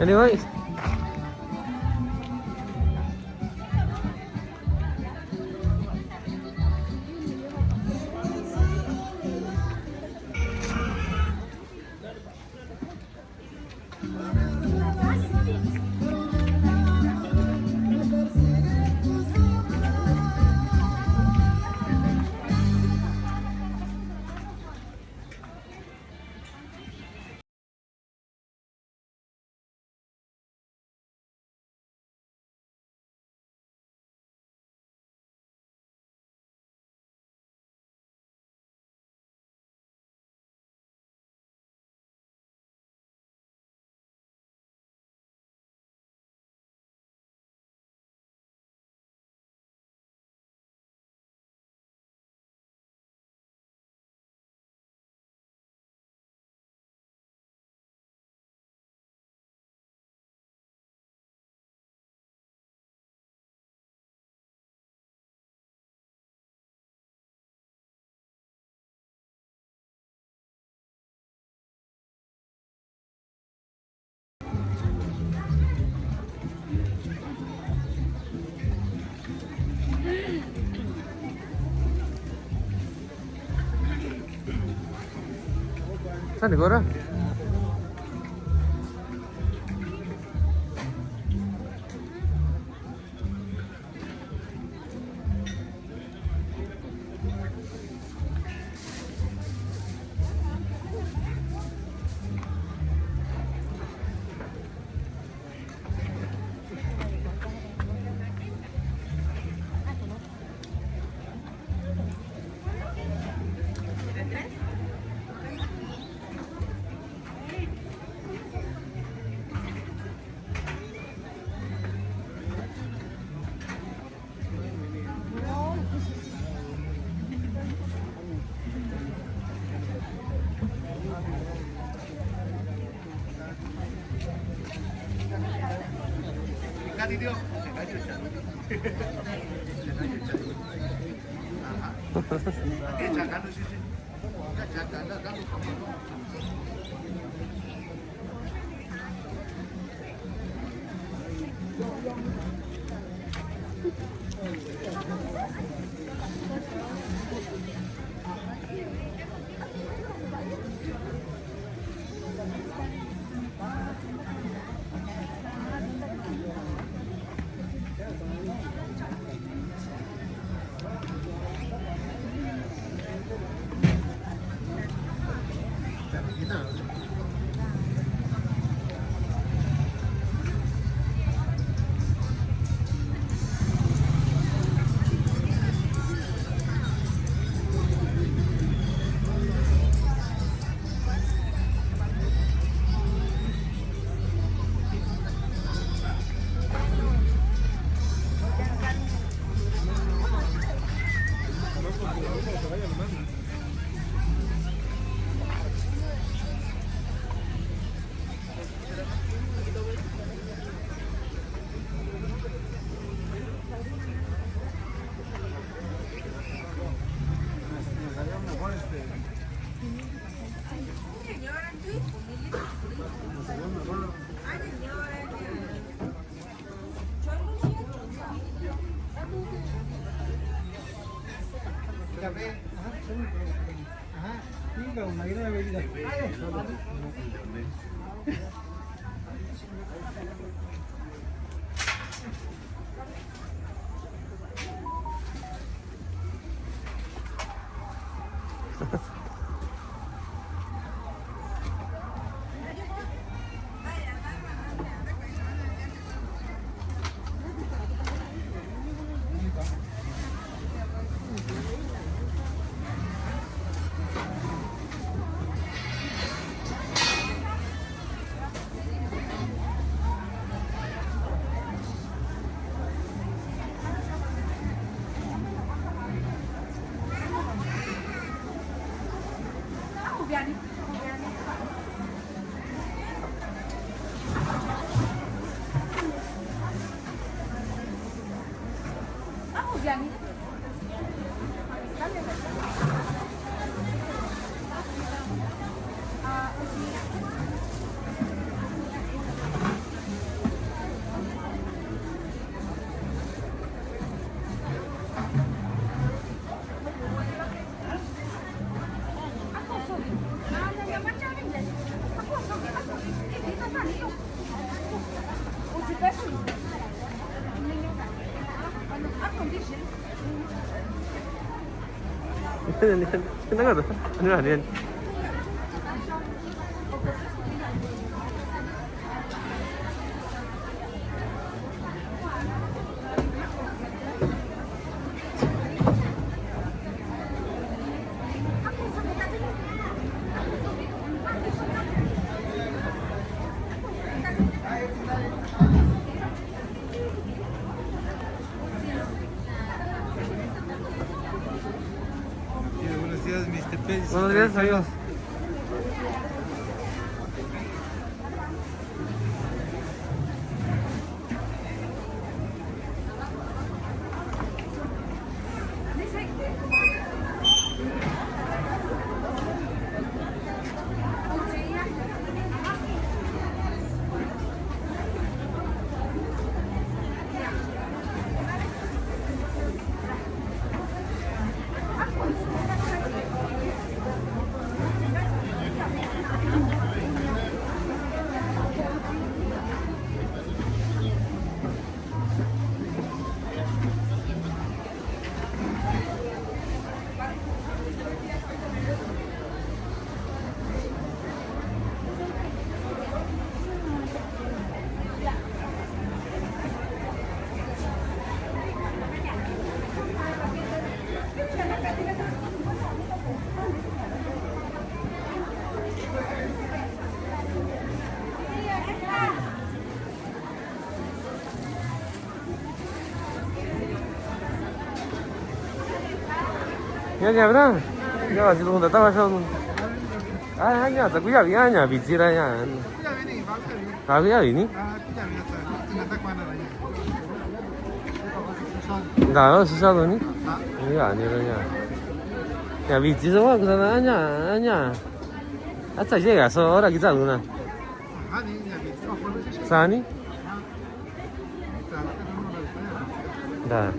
Anyways. Saan Negara? 나가도 아니야 아니야. Buenos días, amigos. nhà đó nhà là chỉ luôn tao vào xong nhà tao cũng nhà bị gì đây nhà tao cũng ini 나요 수산원이? 이게 아니라냐 야 미지서 그 사람 아니야 아차 이제 가서 어라 기자 누나 사니? 나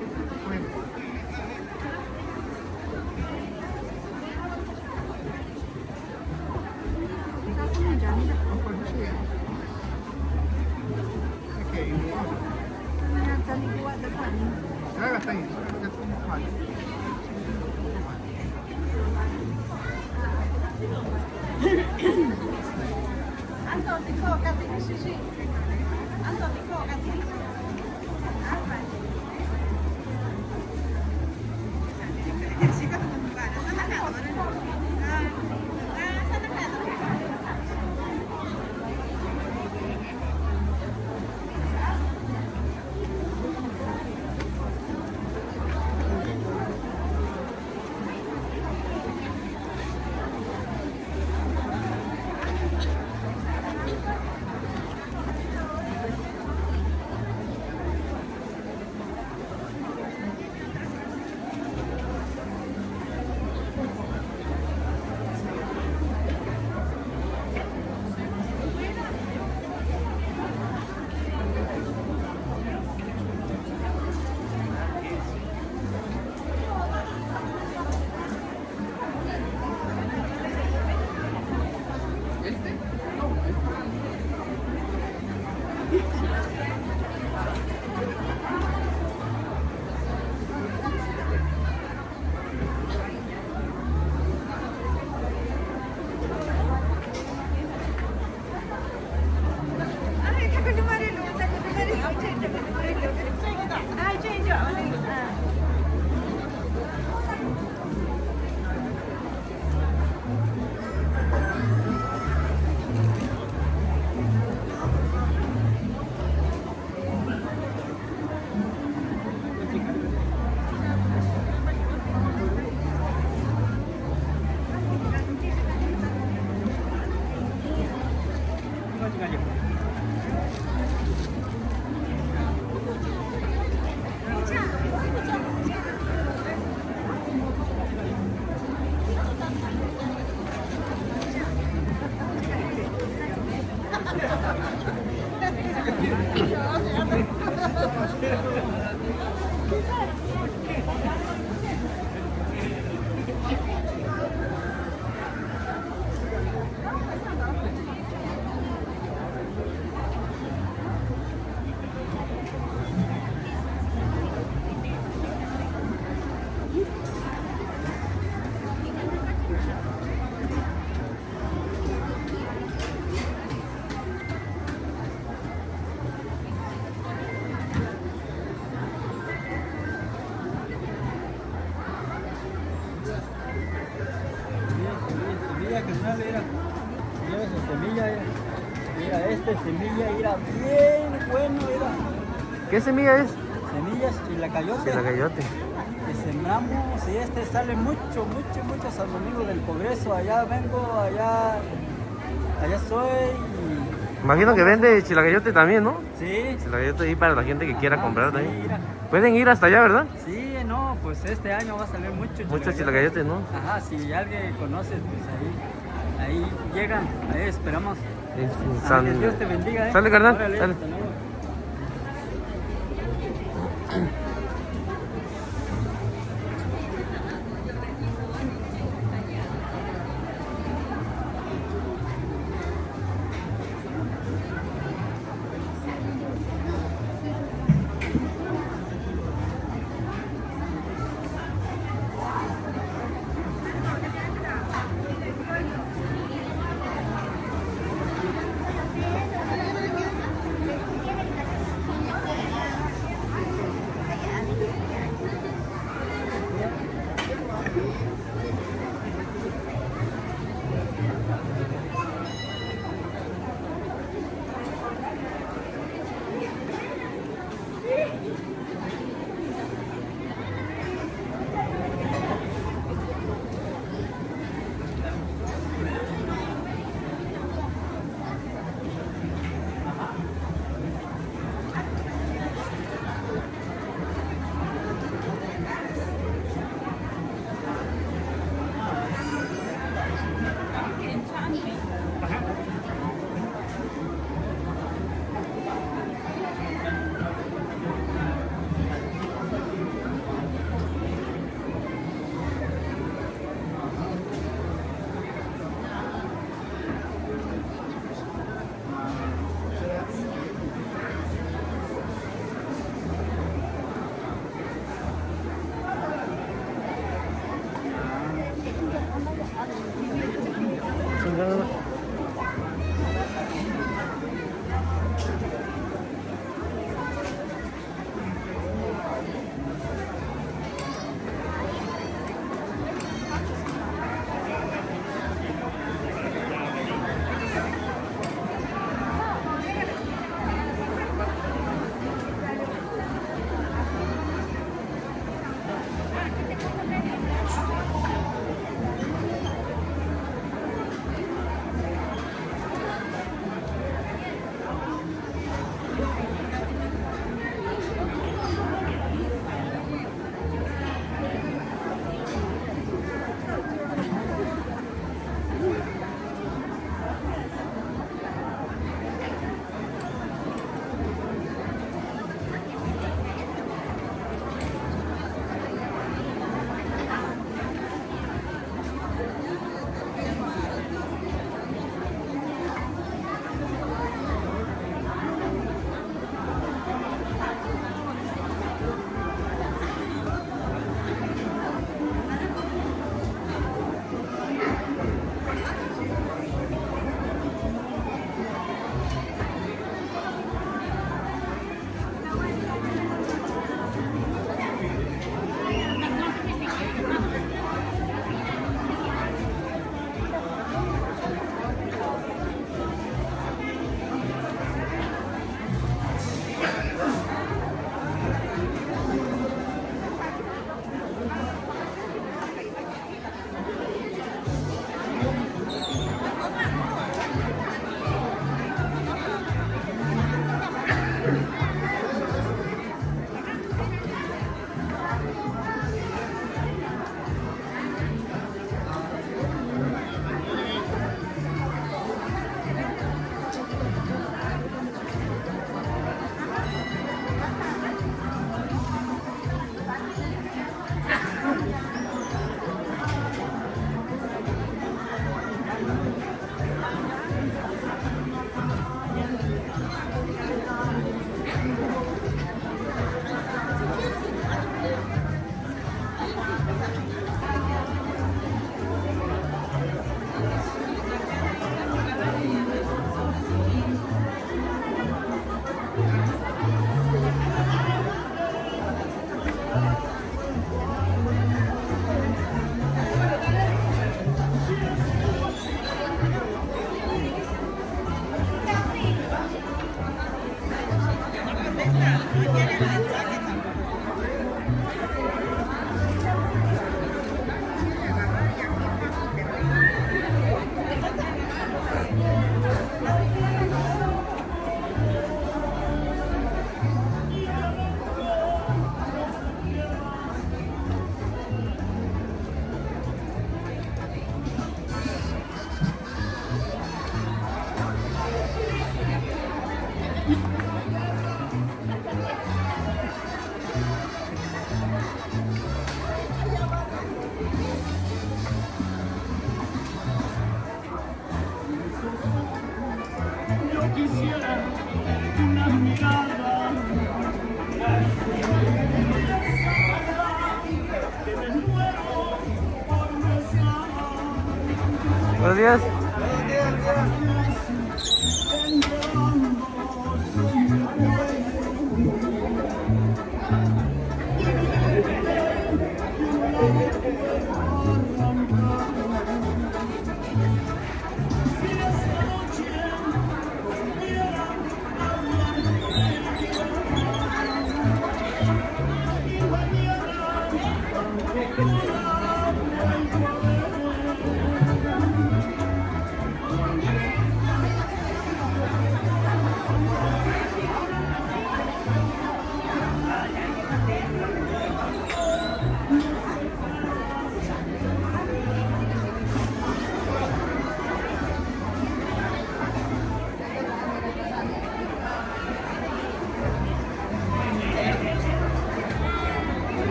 carnal, mira. Mira su semilla, mira. Mira, semilla, mira, bien bueno, mira. ¿Qué semilla es? Semillas chilacayote. Chilacayote. Que sembramos y sale mucho San Domingo del Progreso. Allá vengo, allá soy. Imagino que vende chilacayote también, ¿no? Sí. Chilacayote ahí para la gente que quiera comprar sí, también. Mira. Pueden ir hasta allá, ¿verdad? Sí, no, pues este año va a salir mucho Chilacayote, ¿no? Ajá, si alguien conoce, pues ahí llegan, ahí esperamos. Que Dios te bendiga, Sale, carnal, Órale, sale. hasta luego. Buenos días.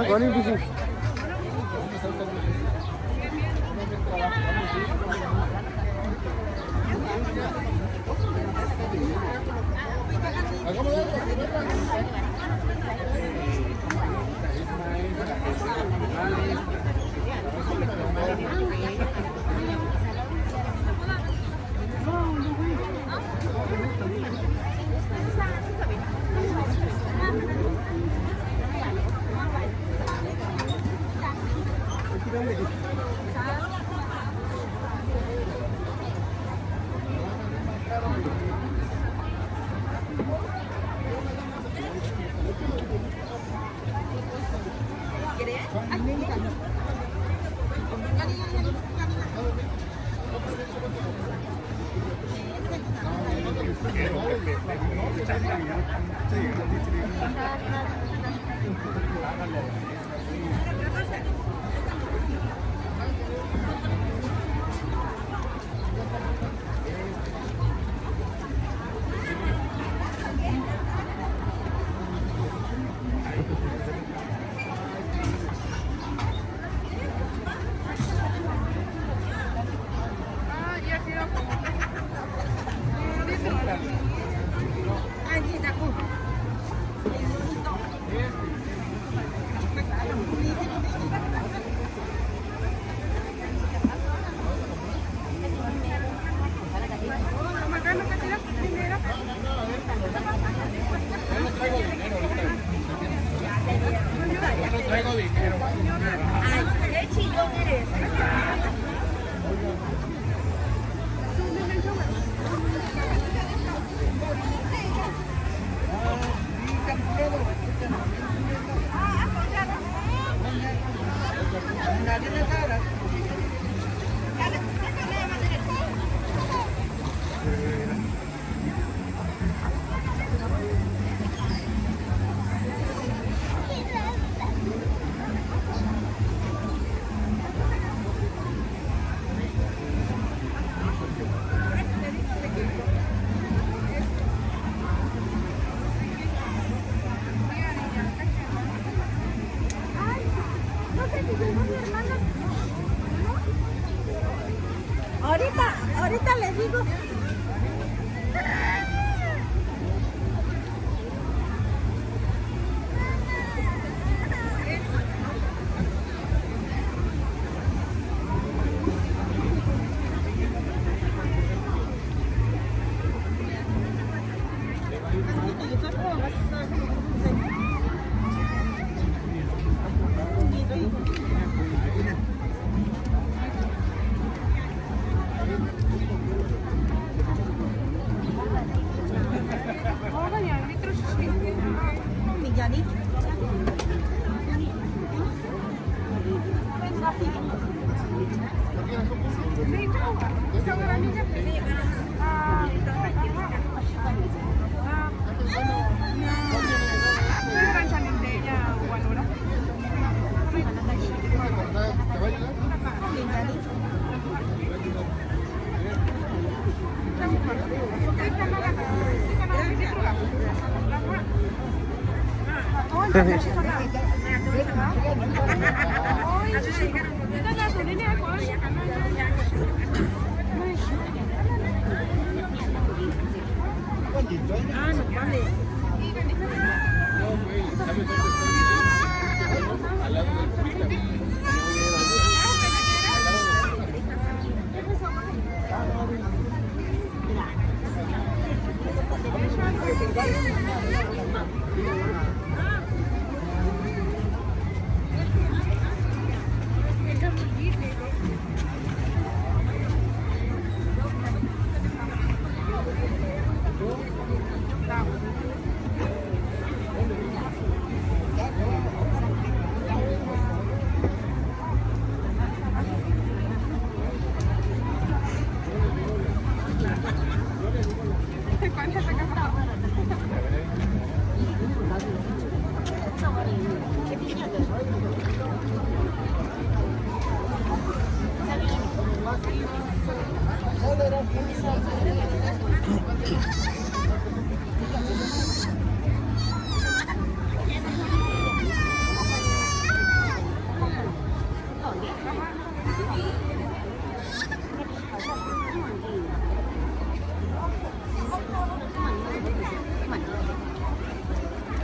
Có đi cái gì?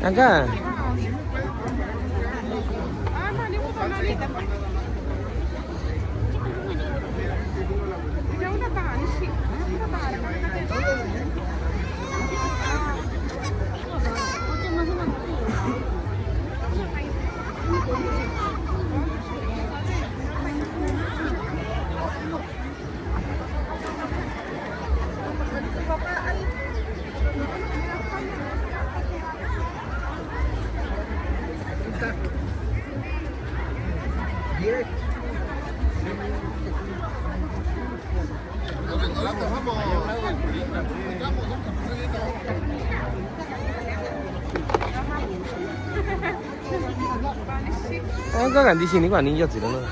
Acá. Có gần đi xin đi quản đi cho gì đâu nữa.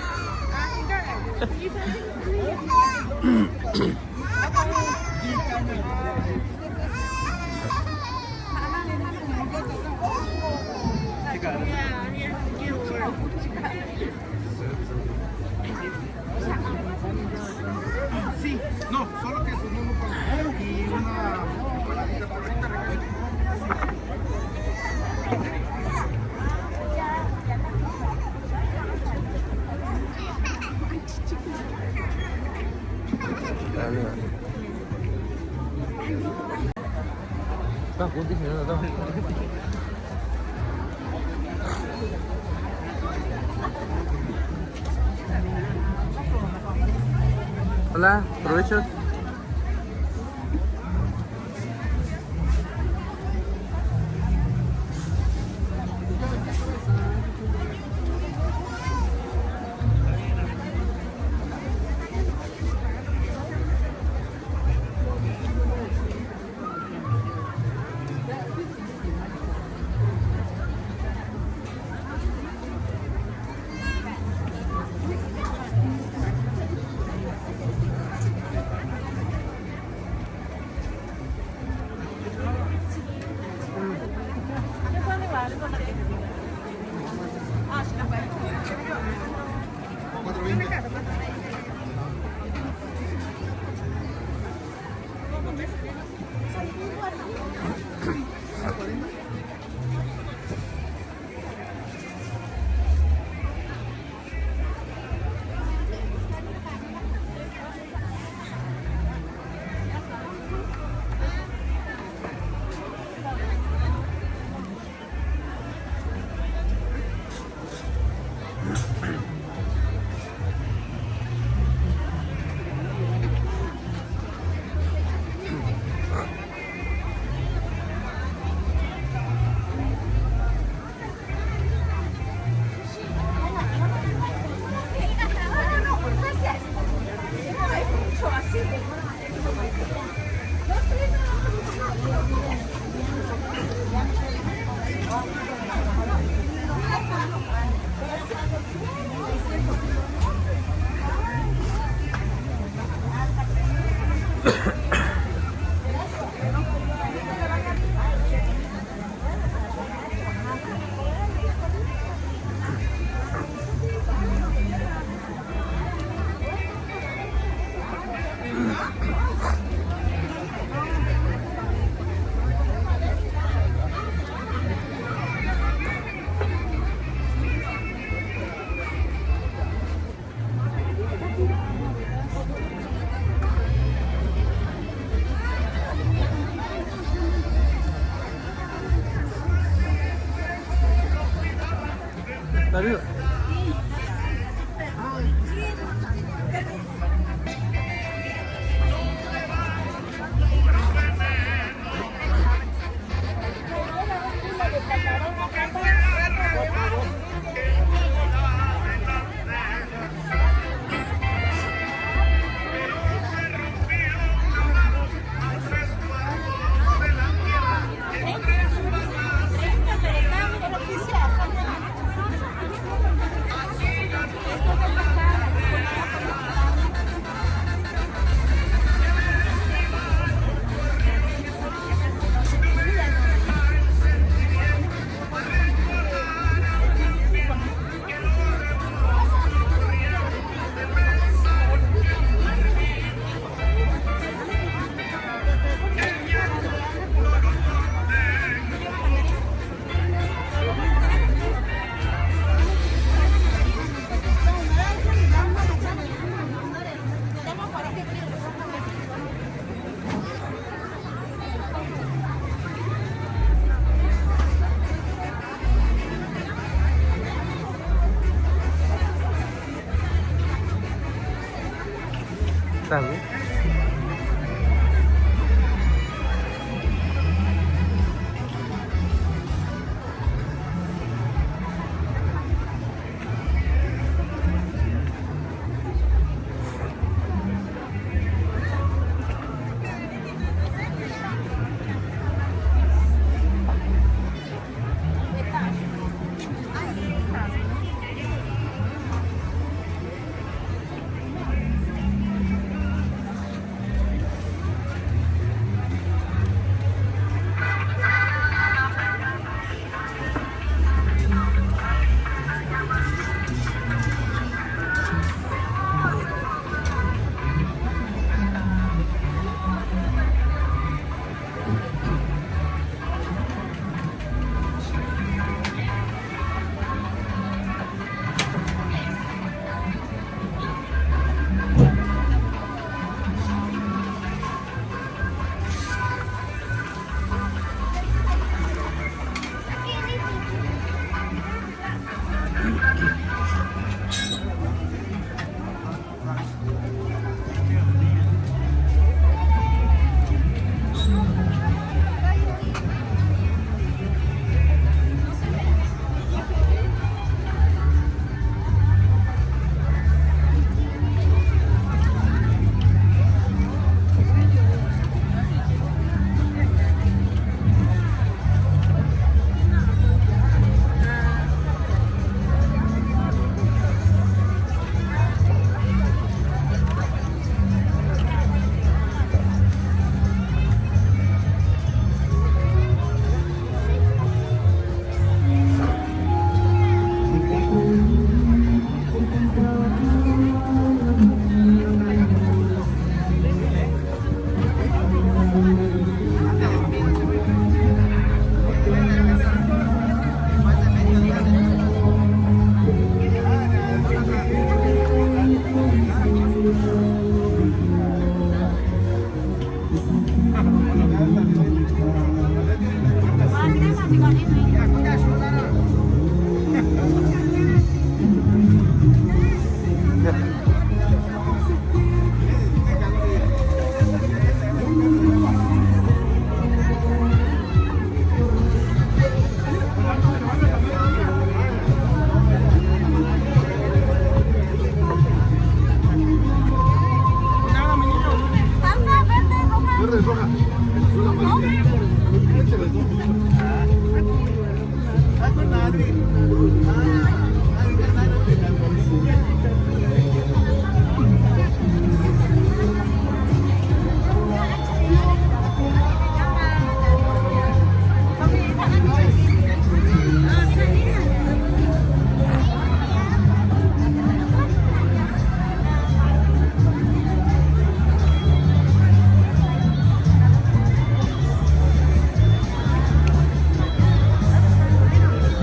Sí, no, solo que es un uno con y una paladita perfecta. Hola, provecho. Darío. Tahu.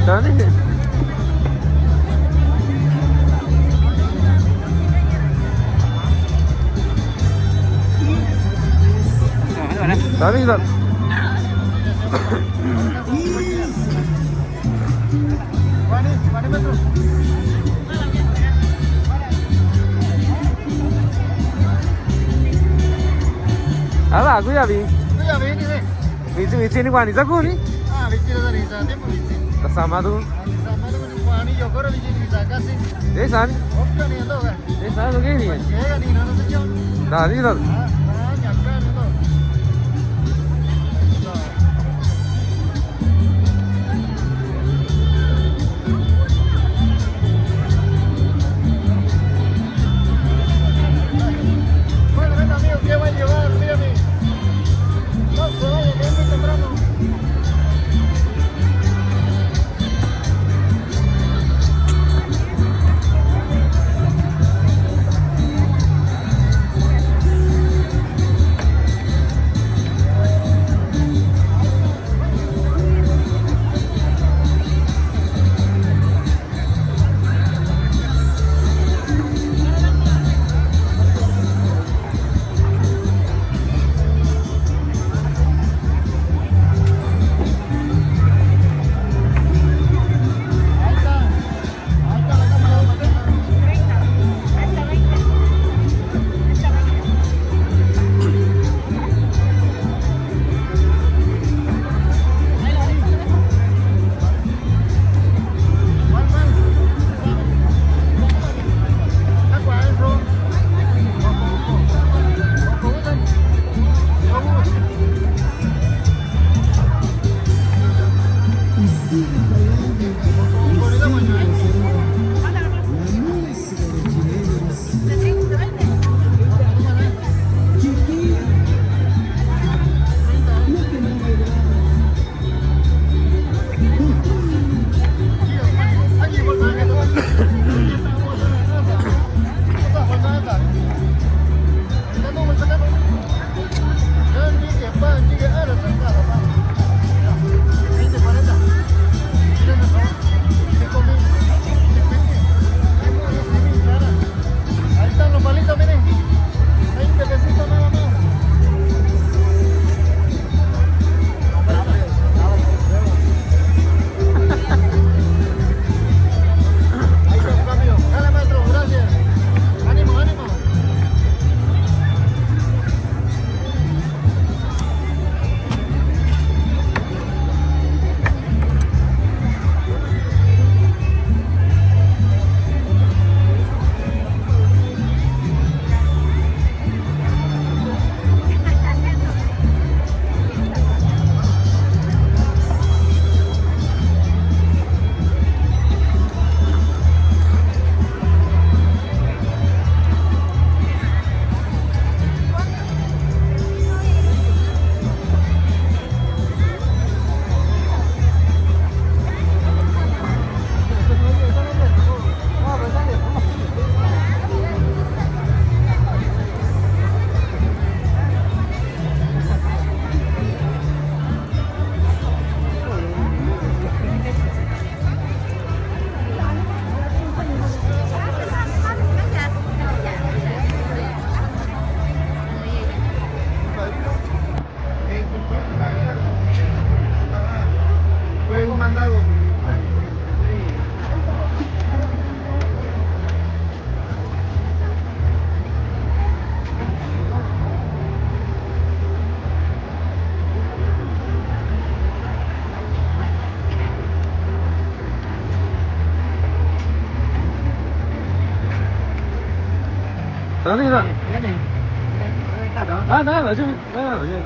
Dale. Dale, dale. Vale, parímetro. Allora, qui avevi? Qui avevi, Vicini qua, Nisa Kuni? ah, vicino da Risa, tempo vicino. Da Samadu? Sama tu ni pani yo koro vicino Risa, kasi. Desan? Opka ni ando kan. Desan, oke nih. Llega ni no se yo. Nah, ini tuh. Nyampe nih tuh. Bueno, ven amigo, ¿qué va a llevar? Dígame. No se vaya, que es muy temprano. Ahí están los palitos, miren. 20 pesitos nada más. Ahí está su cambio. Dale, maestro, gracias. Ánimo, ánimo. Juego mandado. Tadi tak? Ah, dah, cuma. Dah, ya.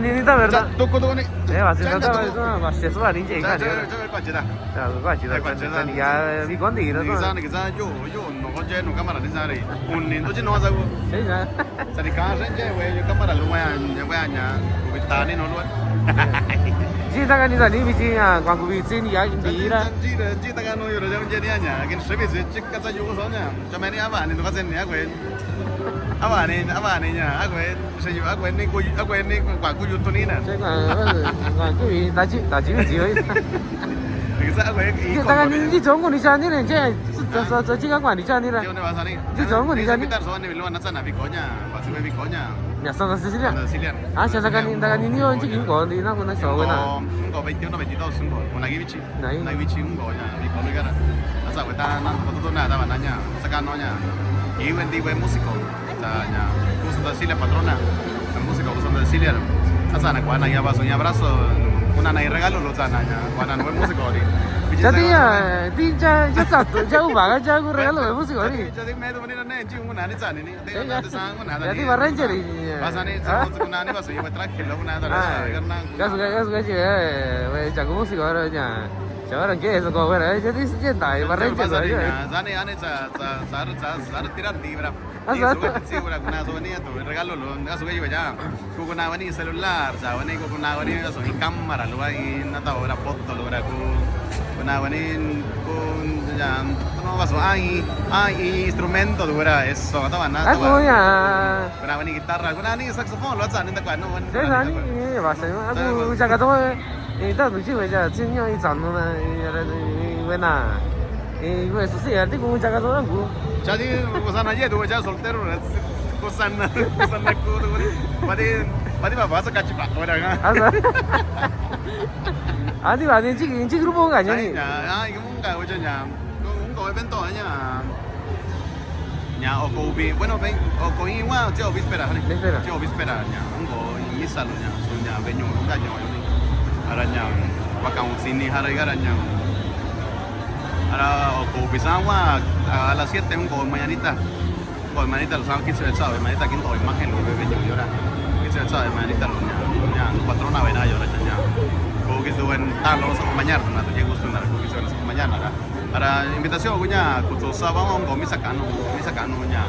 ganita verdad. Toko ni. Va se trata de una base sulla ninja 자, in 저 과지다. Ya, qua ci da ya vi con dire Ni sa yo no conje no cámara ni sa re. Un ni doji no sa go. Sì, già. Sa ni ka se je we cámara lu ya nya. Ku ta ni no lu. Ji da ganita ni vicina quando vicini ya in dira. Ji ta ga no yo re je ni nya. Kin se bi se chik ka sa yo so nya. Cho me ni aba ni to ka se ni agwe. Aba ni nya agwe se yo agwe ni kwa ku yu to ni na. Cioè, qua qui da ci vi. Ni sa agwe i ko. 다가 니 정고 니 자니는 이제 저 지가 관리 자니라. Yo ne va sa ni. Ji jongo ni jani. Pitar so ni lu na sa na bi ko nya. Ba su bi ko nya. Ya sono Sicilia. Siciliano. Ah, c'è daga ni io ci inco di na con so quella. Un go 21 22 un go. Una givici. Nai. Una givici un go nya. Bi ko lu gara. Asa ko ta na to na ta na nya. Saka no nya. Y vendi buen músico. Ta nya. Uso da Sicilia patrona. El músico uso da Sicilia. Asa na kwa na ya baso nya abrazo. Una na regalo lo ta na nya. Kwa na buen músico ri. Ya dia, di già stato, già uva, già un regalo di musica lì. Jadi me to ni na ji un na ni sa ni. Ya. Te sa un na. Ya di Barrangeri. Basani sa ko na ni baso yo tranquillo una da karena. Gas che già con musica ora già. Cioè ora che so come era, già di dai Barrangeri. Zani ane sa tirar libra. Esatto. Sí, una sovenía, tu regalo lo aso que yo ya. Kuna wani celular, sa wani kuna wani aso in cámara, lo hay nata ora foto lo ora kuna wani kun ya no aso ai instrumento lo ora eso, ta nada. Aku ya. Kuna wani guitarra, kuna ni saxofón lo sa ni ta kwa no wani. Đấy là như vậy aku chắc thôi thì tao tụi chị bây giờ xin nhau đi chọn luôn này bên nào thì quay số xe thì cũng chắc thôi aku Jadi kosan aja tu aja soltero kosan aku tu. Padi bapak sekali pak orang kan. 알았어 아니 아니 지금 그룹 거 아니야? Ah, itu enggak wajahnya. Kau evento aja. Ya, o kopi, bueno, ven, o kopi igual, yo víspera, Víspera. yo víspera, ya, enggak misa lo ya, soalnya venue enggak ya, ini, aranya, pakai sini hari aranya. Ahora, o kopi sama a las 7 un gol mañanita lo saben 15 del sábado, mañanita quinto imagen lo bebe yo ahora 15 del sábado, mañanita lo ya, patrona vena yo ahora ya. Kau gitu kan, talo sa mañana, na to je gusto na kau gitu sa mañana ka. Para invitación kunya kuto sa vamos ngo misa kanu nya.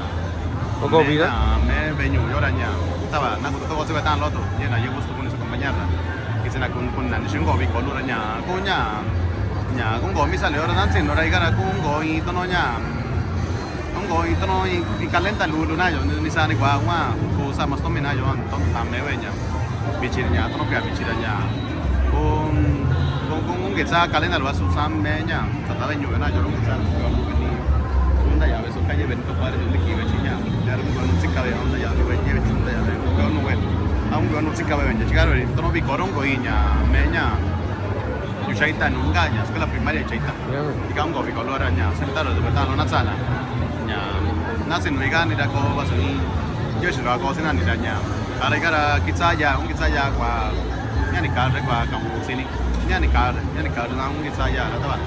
O kopi da? Me venue yo ahora nya. Taba na kuto to sa tan lo to, ya na je gusto kun sa mañana. Kasi na kun na ni shingo bi kolura nya. Kunya nya kung go misa le ora nan sin ora igara kung go ito no nya. Kung go ito no i calenta lulu na yo ni sa ni kwa ku sa mas to mina yo an to ta me we nya. Bichir nya to no ka bichir nya. Kung kita calenda lo asusan me nya. Ta ta venyo na yo lo sa. Onda ya beso calle vento padre de ki we nya. Ya ro no sika we onda ya we nya onda ya go no we. Aun go no sika we nya. Chigaro to no bi korongo inya me nya. Chaita nunca ya, es que la primaria chaita. Digamos que color ya, sentado de verdad no nazana. Ya, nace no igan ni da ko basuni. Yo se lo hago sin ni da ya. Ahora cara quizá ya, un quizá ya kwa ya ni carre kwa kamu sini. Ya ni carre na un quizá ya la taba.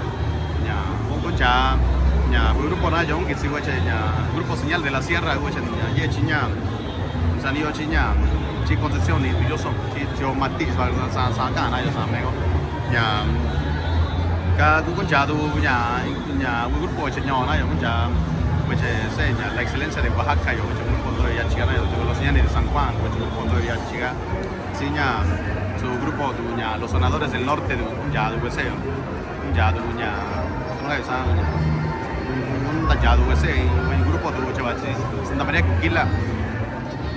Ya, un cocha ya, grupo na yo un quizá ya, grupo señal de la sierra ya, ye chiña. Salió chiña. Chi Concepción y yo son, yo Matiz sa kana yo sa mego. Nhà cả cũng cha tu nhà un grupo de nhỏ na yo cha pues se nhà la excelencia de Oaxaca yo un punto de chica na yo los señores de San Juan pues un punto de chica sí nhà su grupo tu nhà los sonadores del norte de ya tu pues ya tu nhà no es sa un ya tu pues un grupo tu chaval Santa María Conquila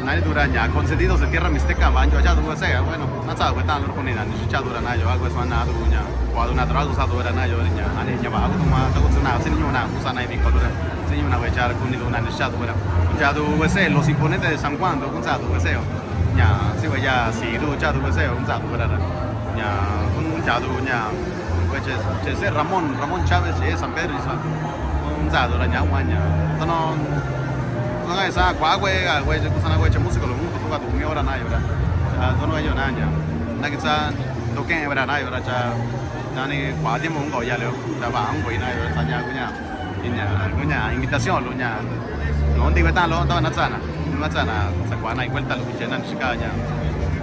nadie dura ya concedidos de tierra mixteca banjo allá tu pues bueno no sabe que tan lo ponen ni chicha dura na yo algo es mana tu nya cuando una droga usado dura na yo nya ani nya ba tu ma tu na sin una usa na mi colora sin una vechar con ni una chicha dura ya tu pues los imponentes de San Juan tu sa tu pues nya si va ya si tu ya tu pues un sa tu dura nya un ya tu nya pues se Ramón Chávez es San Pedro un sa dura nya nya no no esa cuagüe güey se usan güey músico lo mundo toca tu mi hora na yo no no yo na ya na que sa lo que era na yo cha na ni kwa tiempo un go ya le ya va un güey na yo sa ya cuña invitación lo nya no digo tan lo estaba na sana sa kwa na vuelta lo que na chica ya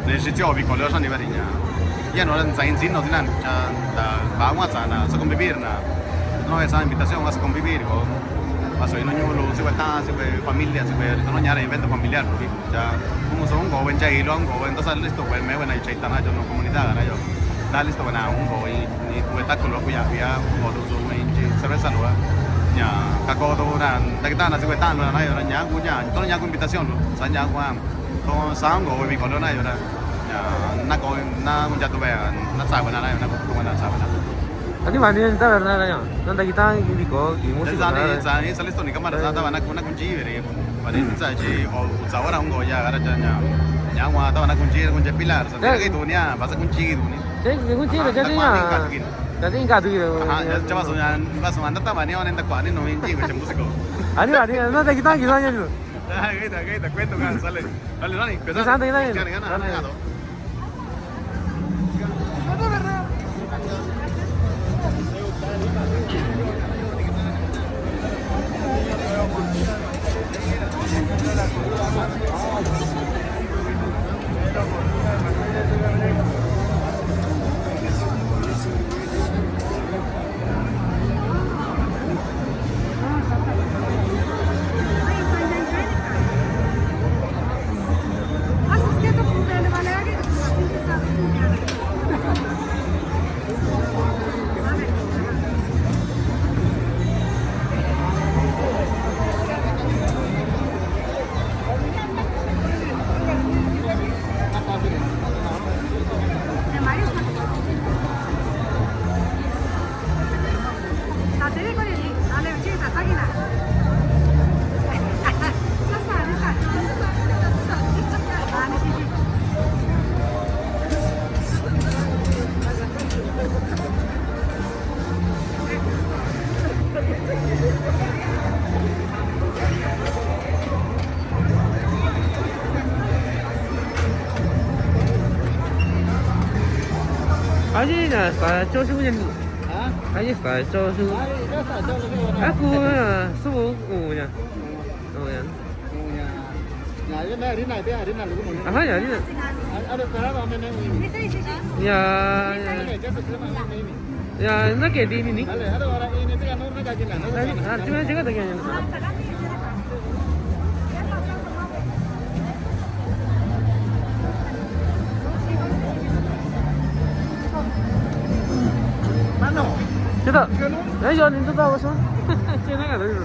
để chỉ cho bị có lỡ sang đi vậy nhá ya no lan sain sin no tinan vamos a convivir na no esa invitación vas a convivir o vas a ir no ñulo si va ta si va familia si va no ñara evento familiar ya como son go ven chai lo go entonces listo pues me buena chaitana yo no comunidad na yo da listo buena un go y tu está con lo que ya había o do cerveza no ya kako do na ta kita na si va ta no na yo na gu ya to nya invitación sa nya qua to sang go vi con lo na yo na na coi na mun jatuh bayar na sabar na na tunggu na sabar na Ani mani kita berna ya. Nanti kita ini kok di musik. Jadi salis tu ni kamar ada mana kunci beri. Pada ini saja jauh orang go ya ada janya. Nyawa tahu nak kunci pilar. Sampai itu ni bahasa kunci itu ni. Jadi kunci itu jadinya. Jadi enggak tu. Coba soalnya bahasa mana tahu ni orang tak kuat ni no kunci macam musik. Ani nanti kita aja dulu. Kita cuento kan sale. Dale Nani, empezar. Santai Nani. Aje na sa cho su nhân. Aje sa cho su. Aku su nya. Oh ya. Nah, ini naik dia, ini naik lu. Apa ya ini? Ada berapa mana ini? Ya. Ya, nak ke di ni. Ada orang ini tu kan orang kaki mana? Cuma jaga tak kayaknya. Mana? Kita. Ayo, ni tu tahu apa? Cina kan tu.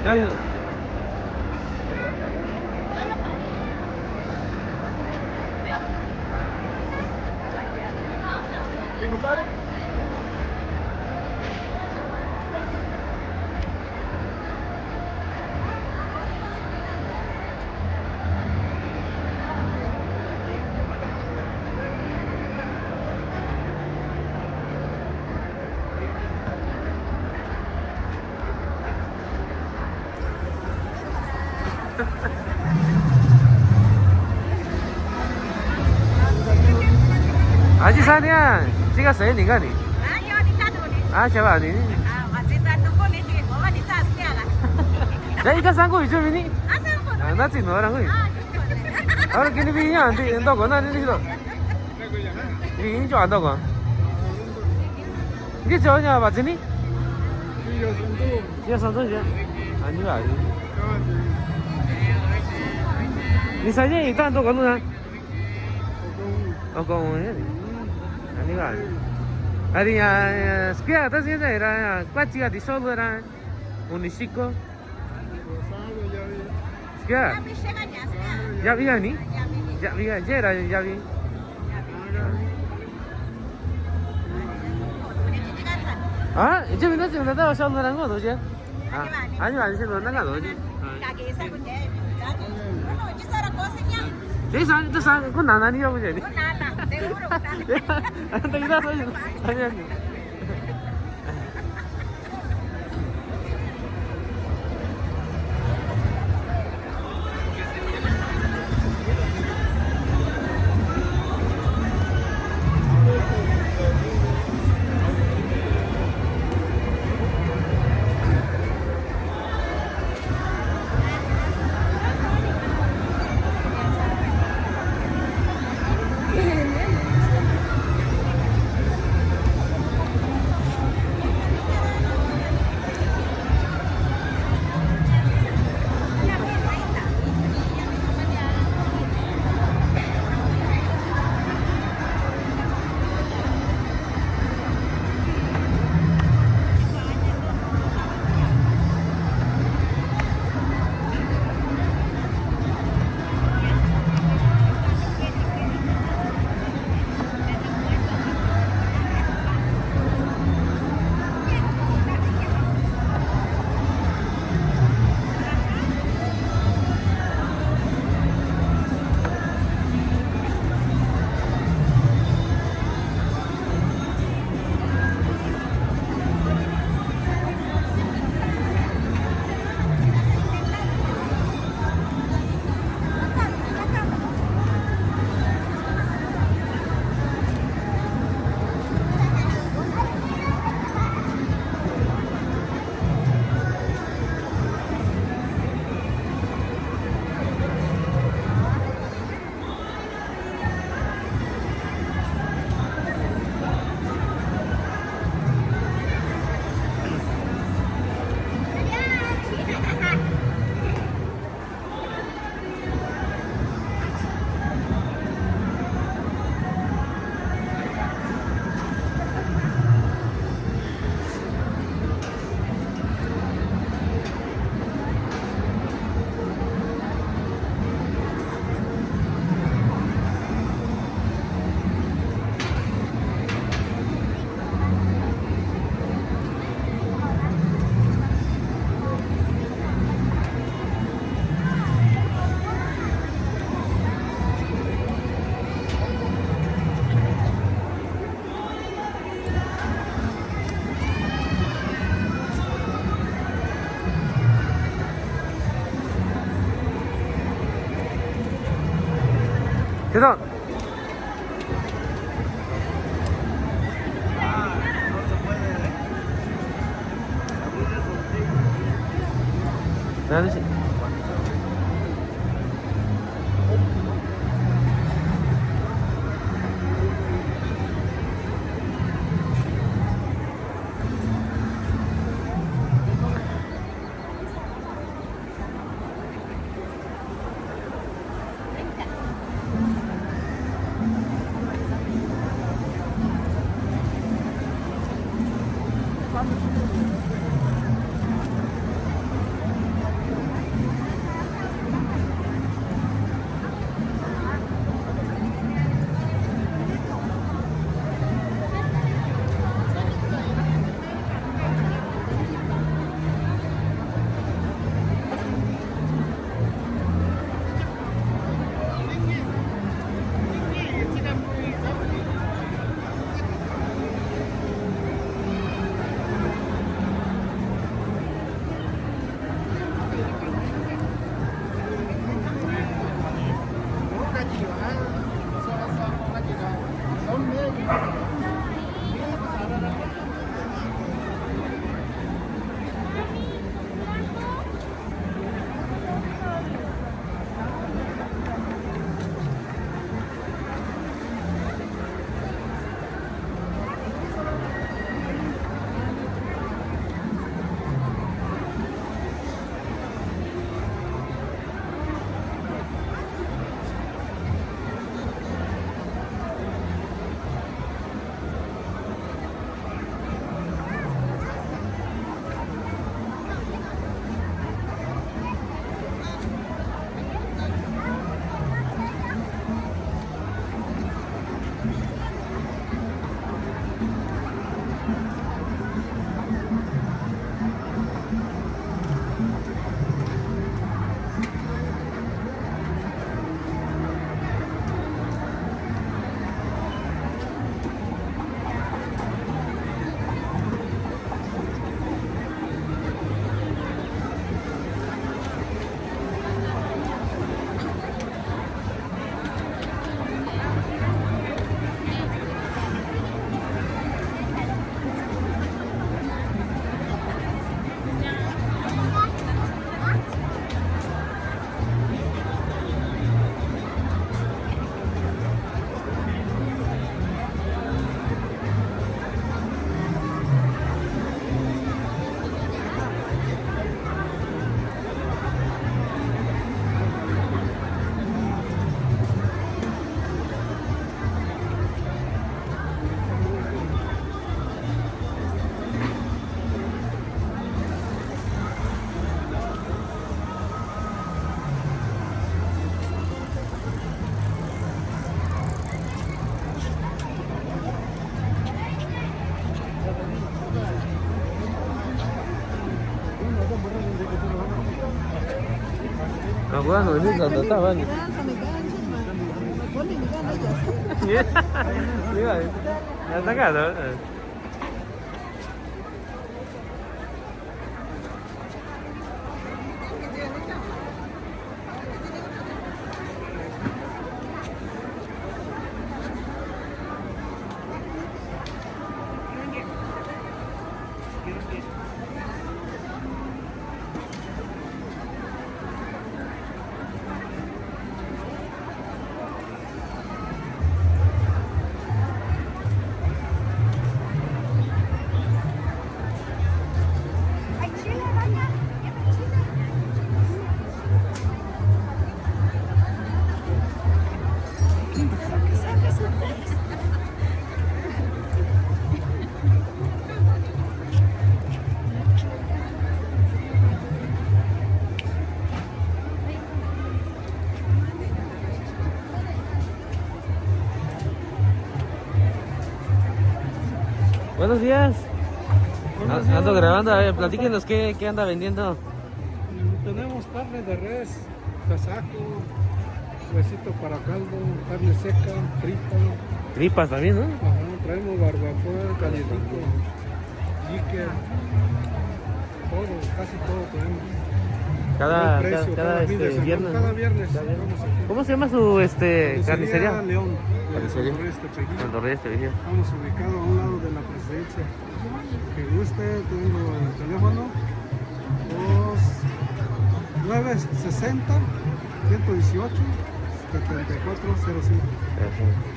Ya. Haji Sania, chica saya ni kan ni? Ah, siapa ni? Jadi ikan sanggup itu ni? Ah, nanti no orang ni. Orang kini binya nanti entah kau nanti ni tu. Ini jual entah kau. Ini jualnya apa sini? Dia santu je. Ani lagi. Ni saja itu entah kau tu kan? Oh kau ni. Ani lagi. Ada yang sekian atas ni ada kuaci ada solo ada unisiko. Sekian. Ya biar ni. Ya biar je ada ya biar. Ah, itu mana sih? Mana tahu solo orang kau tu je? Ah, ani lagi sih mana kau tu je? Jadi sana itu sana kau nana ni apa je ni? Anda kita tu je. Tanya ni. 계단. 나는 Me acuerdo de venir cuando estaban. Me pone mi gana ella así. Ya está acá, ¿no? Buenos días. Ando grabando, a ver, platíquenos qué anda vendiendo. Tenemos carne de res, casaco, huesito para caldo, carne seca, tripa. Tripas también, ¿no? Ajá, traemos barbacoa, calientito, jique, todo, casi todo tenemos. Cada fin de semana, viernes. cada viernes. Estamos aquí. ¿Cómo se llama su carnicería? León, Carnicería. de Tepejillo. Santo Reyes, Tepejillo. Estamos ubicados a un lado de la presidencia. Que guste, tengo el teléfono 960 118 7405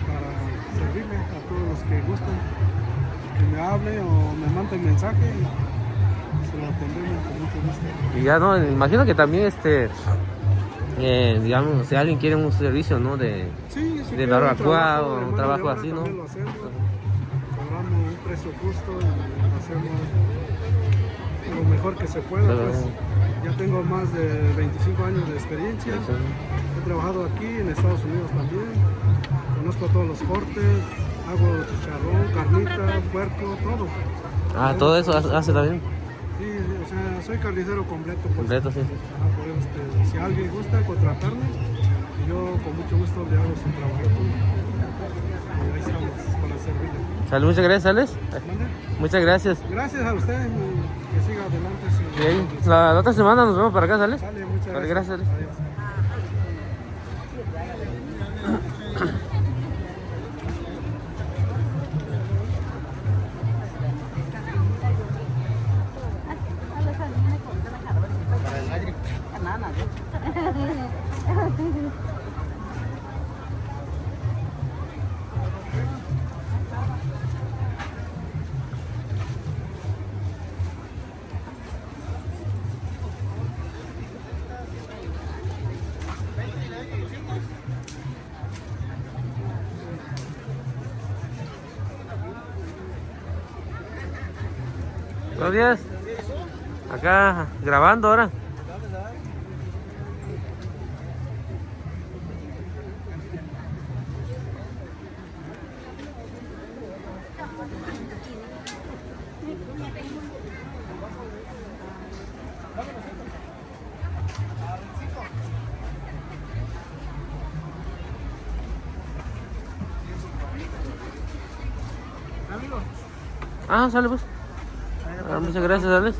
para servirle a todos los que gustan, que me hable o me manden mensaje y se lo atendemos con mucho gusto. Y ya no, imagino que también digamos, si alguien quiere un servicio, ¿no? De barbacoa o un trabajo así, ¿no? Lo hacemos, cobramos un precio justo y hacemos lo mejor que se pueda. Pues. Ya tengo más de 25 años de experiencia. He trabajado aquí en Estados Unidos también. Conozco todos los cortes, hago chicharrón, carnita, puerco, todo. Ah, todo eso hace también. Sí, o sea, soy carnicero completo. Pues. Completo, sí. Por si alguien gusta contratarme, yo con mucho gusto le hago su trabajo. Y ahí estamos para servirle. Salud, muchas gracias, Alex. ¿Mande? Muchas gracias. Gracias a usted y que siga adelante. Y ahí, la otra semana nos vemos para acá, ¿sale? Sale, muchas Vale, gracias. gracias, Alex. Adiós. Buenos días. Acá grabando ahora. Ah, sale pues. Ah, muchas gracias, Alex.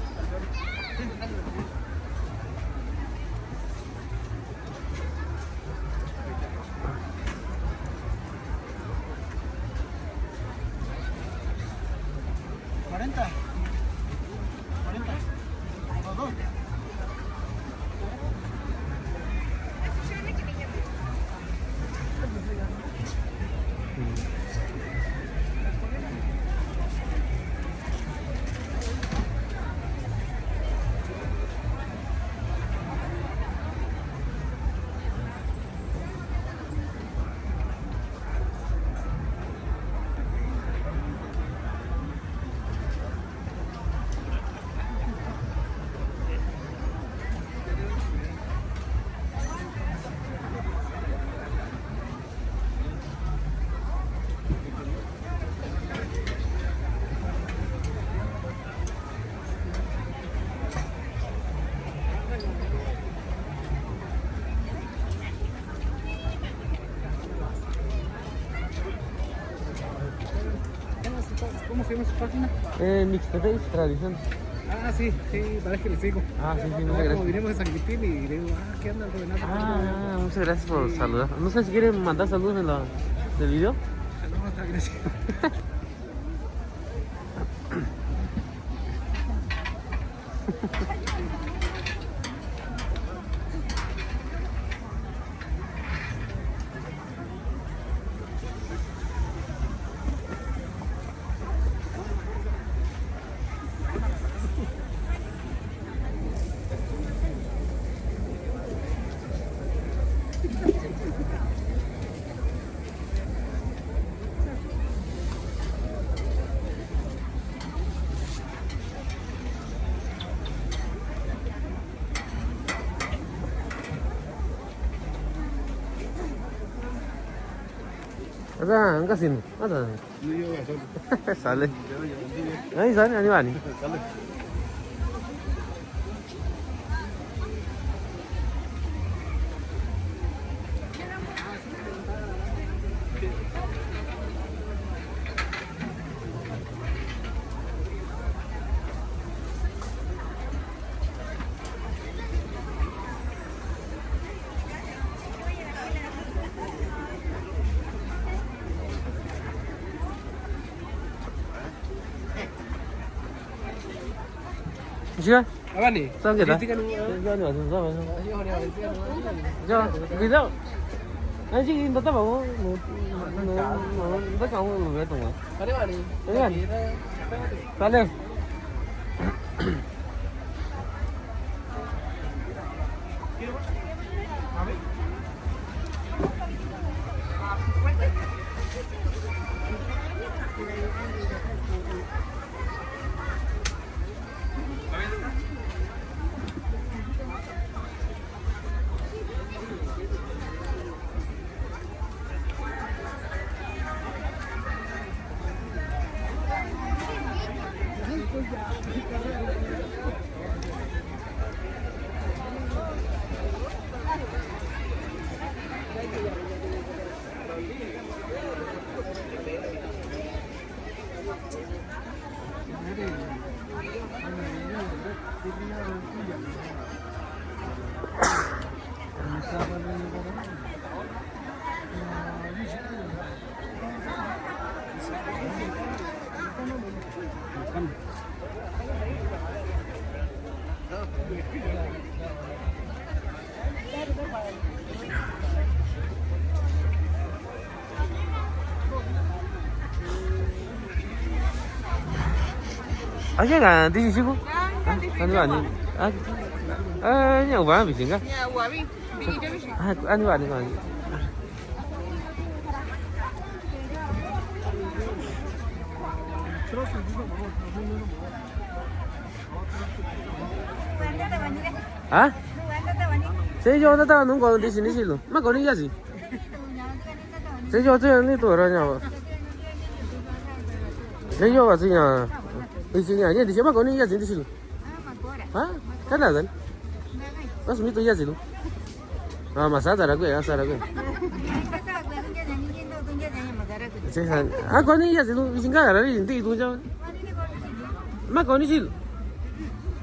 se llama su página? Mixtape Tradición. Ah, sí, parece que le sigo. Ah, sí, muchas Como gracias. vinimos de San Quintín y le digo, ¿qué anda el Rodenazo? Ah, muchas gracias por saludar. No sé si quieren mandar saludos en del video. No, está gracias. Acá sin. Mata. No llevo solo. Sale. Ahí sale, ahí va. Chưa? Apa nih? Sao gitu? Ini kan Cho, gitu. Nanti kita tahu mau tất cả mọi người tổng rồi. Ada apa nih? Ini kan. Sale. Aja kan di sini kok. Anu ani. Yang apa bikin kan? Ya, wabi, bini dia mesti. Anu ani kan. Hah? Saya jual tak tahu nunggu di sini sih lu. Mak kau ni ya sih? Saya jual tu ni tu orangnya apa? Saya jual apa sih ya? Di sini aja di siapa kau ni ya sih di sini? Hah? Kan ada kan? Pas itu ya sih lu. Ah masa ada aku ya, ada aku. Saya kau ni ya sih lu. Di sini kan ada di itu jauh. Mak kau ni sih lu.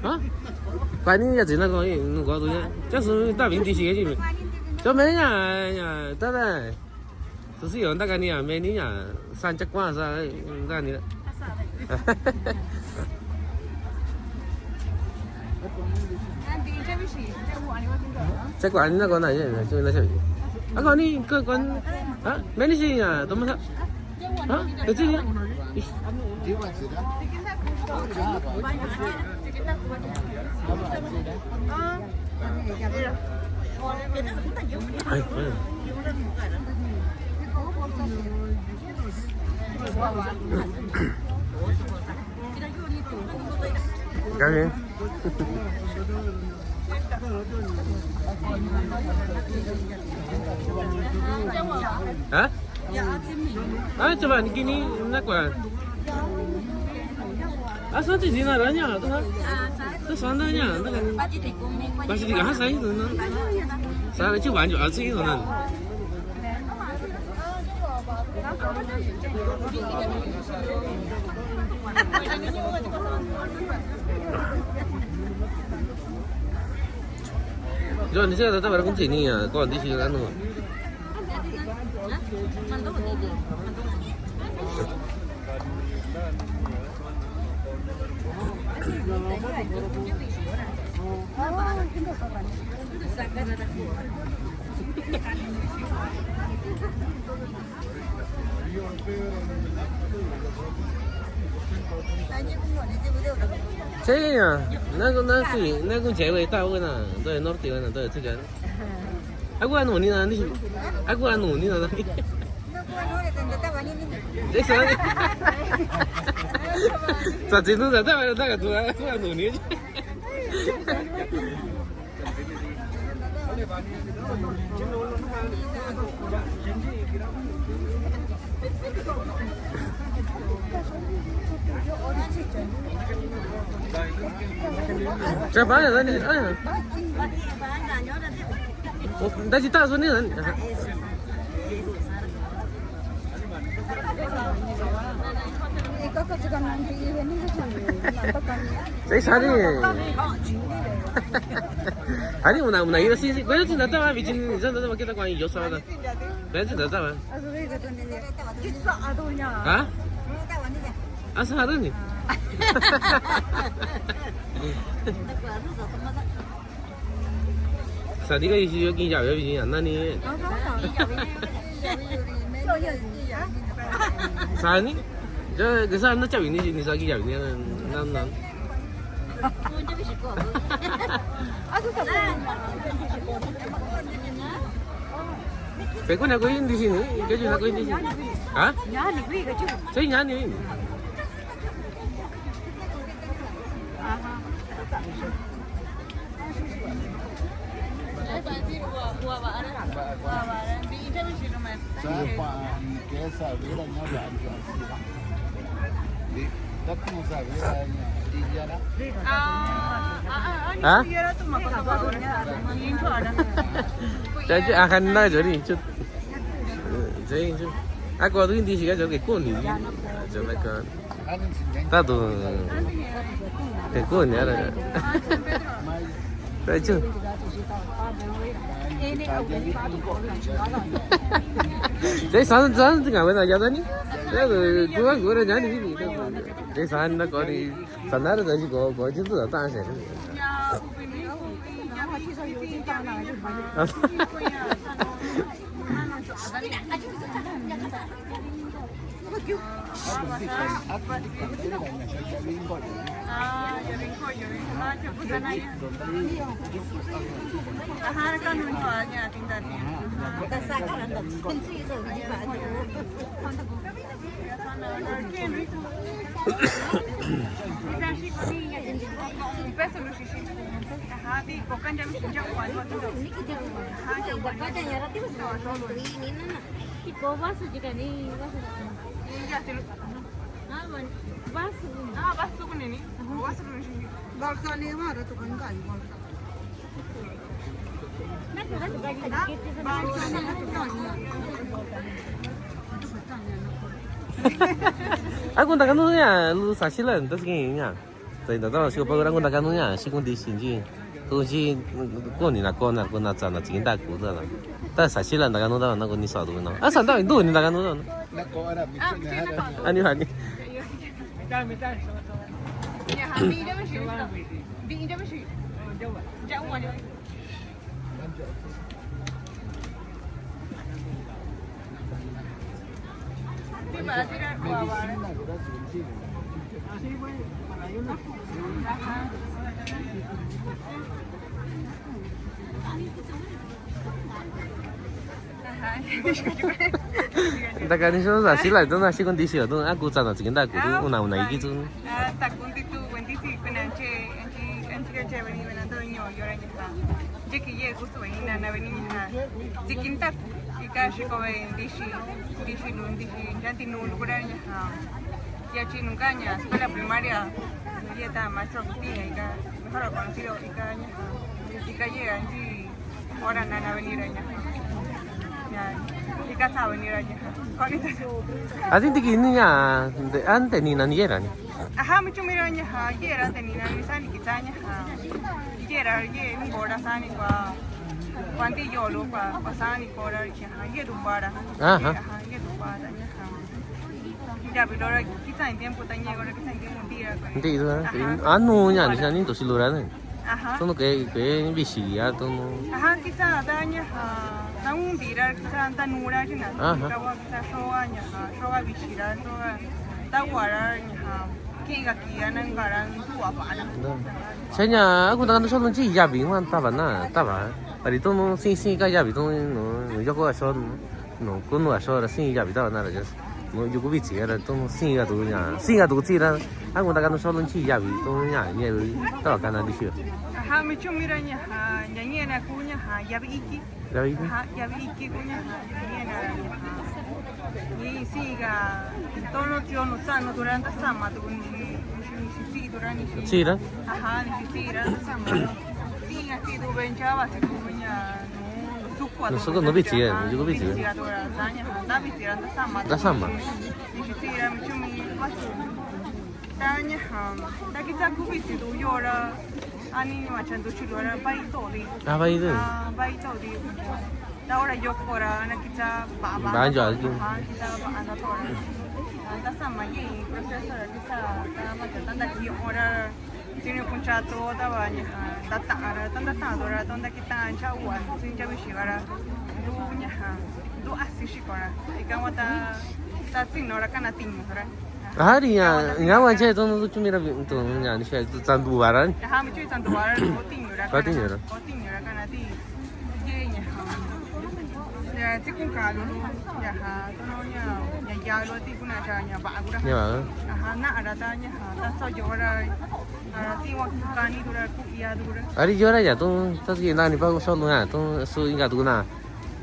Hah? Kau ni ya sih nak kau ni nunggu tu ya. Jadi大名地形的，就没呀，当然，就是有那个你啊，没你啊，三只瓜啥，那你。Chắc của anh nó con này chứ nó chơi. À con đi cơ con hả? Mấy cái gì à? Tao mới thấy. Hả? Cái gì nhá? Cái gì? Hả? À, coba gini nak apa? Asal di sini adanya, tu kan? Tu sananya, tu kan? Pasti tiga saya itu kan? Saya cuma玩就吃itu kan? Rồi你现在在外工几年啊？过完地区安弄。这样，那个结尾到个呢，对，那地方呢，对，这个。Aku anu ni nanti. Aku anu ni nanti. Jadi saya. Saat itu saya tak ada tak tu, aku anu ni. Siapa ya tadi? Oh, dah cerita soal ni kan? Saya sari. Hari mana ini sih? Kau yang cerita apa? Bikin ni cerita apa kita kau yang jauh sana? Kau yang cerita apa? Hah? Asal hari ni? Tadi kan isi lagi jawab begini, anda ni. Saya ni, jadi kesan anda jawab ini, ni lagi jawab ini, nan. Pekun aku ini di sini, kerja aku ini di sini. Hah? Saya nyanyi. Hah? Jadi akan nak jadi cut. Jadi cut. Aku tu ini sih kan jadi kon ni. Jadi kan. Tak tu. Kon ni ada. Jadi. Jadi sana tengah mana jalan ni? Jadi gua dah jadi ni. Jadi sana kau ni sana ada jadi kau jadi tu tak sih. Aku tak kanu ya, lu saksilan, terus gini ya. Tapi tak tahu siapa orang aku tak kanu ya, si kundi sini, tu si kau ni nak cana cinta aku tu lah. Tak saksilan tak kanu dah, nak kau ni satu kanu. Ah, santai tu ni tak kanu dah. Ani. Ya, bi dia mesti. Bi dia mesti. Jauh aja. Tak kan itu saksilan tu nasi kundi sih tu aku cana cinta aku tu una iki tu. Tak kundi tu kundi sih penance anci kerja bani bana tu orang kita. Jadi ye kustu bani nana bani kita. Jikinta ika shikowe dishi nun janti nun kurangnya. Ya chi nunca nya escuela primaria ya está maestro Agustín ika mejor conocido ika ye anci orang nana venir nya. y casa venir allá. Así te quieren ya antes ni nada ni era ni. Ajá, mucho mira ya, era tenía ni sani quitaña. Era ye un bora sani pa cuando yo lo pa pasani cora ya ye tu para. Ajá, ye tu para ya. Pero ahora quizá en tiempo tañe ahora quizá en tiempo tira. Hindi itu kan. Anu nya ni sana itu siluran. Ajá. Itu kayak bisi ya tuh. Ajá, quizá daña un tira quizá tanura china. Kawa quizá shoga bishira shoga tawara nya. Kaya kian anggaran tua pana. Saya aku tak tahu soal ni jabi mana taban na taban. Hari tu no sing kaya jabi tu no jago asal no kuno asal sing jabi taban na rajas. No jago bici ada tu sing tu cira. Aku tak tahu soal ni jabi tu ni tahu kan ada siapa. Aha, macam miranya nyanyi nak punya jabi iki. Jabi iki. Jabi iki punya nyanyi nak. Ni siga tono tio no sanno durante sama tu ni durante Cira? Aha, ni cira sama. Siga si tu bencava si tu punya no suku no bici ya, juga bici. Siga tu rasanya, tapi tirando sama. Dah sama. Ni cira macam ni pasal. Tanya tak kita kubici tu yora. Ani macam tu chilora baik tori. Apa itu? Baik tori. Ahora yo fuera na kita baba. Banjo lagi. Kita anda tora. Anda sama ye proceso kita kama tanda ki ora sini punca to da banyak. Data ara tanda tora tanda kita ancawan sin jabi shigara. Dunya du asishi kora. Ikaw ta tinora kana tinora. Hari ya, ngawan je tu cuma tu ni saya tu candu baran. Ha mi cui candu baran ko tinora. Ko tinora. Ko tinora kana ti. Ye nya. Ya tikun kalu ya ha tononya ya lo ti kuna janya ba gura. Ya. Ha na ada tanya ha ta so jora. Si wa kani dura ku iya dura. Hari jora ya tu tapi nani pa so lu ya tu so ingat tu na.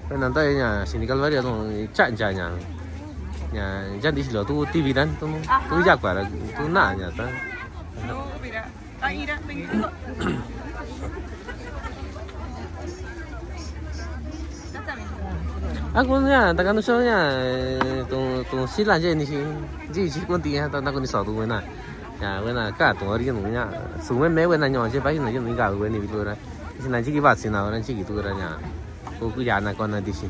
Nanti ya sini kalau dia tu cak janya. Ya jadi silo tu TV dan tu jaguar tu na ya ta. No, mira. Ira, tengo. Aku ni tak kan soalnya tu sila je ni si kunti ya tak nak ni satu mana. Ya mana kat tu hari ni ya. Semua me mana nyawa je baik ni je ni kat ni betul lah. Si nanti kita bahas na orang cik itu orangnya. Aku ya nak kau nanti si.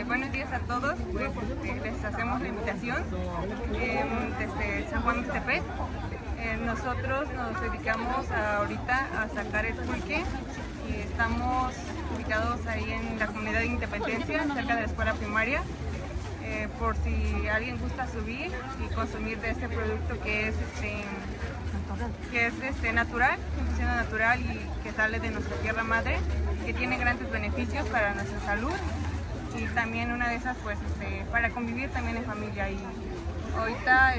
Buenos días a todos, pues les hacemos la invitación desde San Juan Ixtepec. Nosotros nos dedicamos ahorita a sacar el pulque y estamos ubicados ahí en la comunidad de Independencia, cerca de la escuela primaria, por si alguien gusta subir y consumir de este producto que es natural, 100% natural y que sale de nuestra tierra madre, que tiene grandes beneficios para nuestra salud. Y también una de esas pues para convivir también en familia y ahorita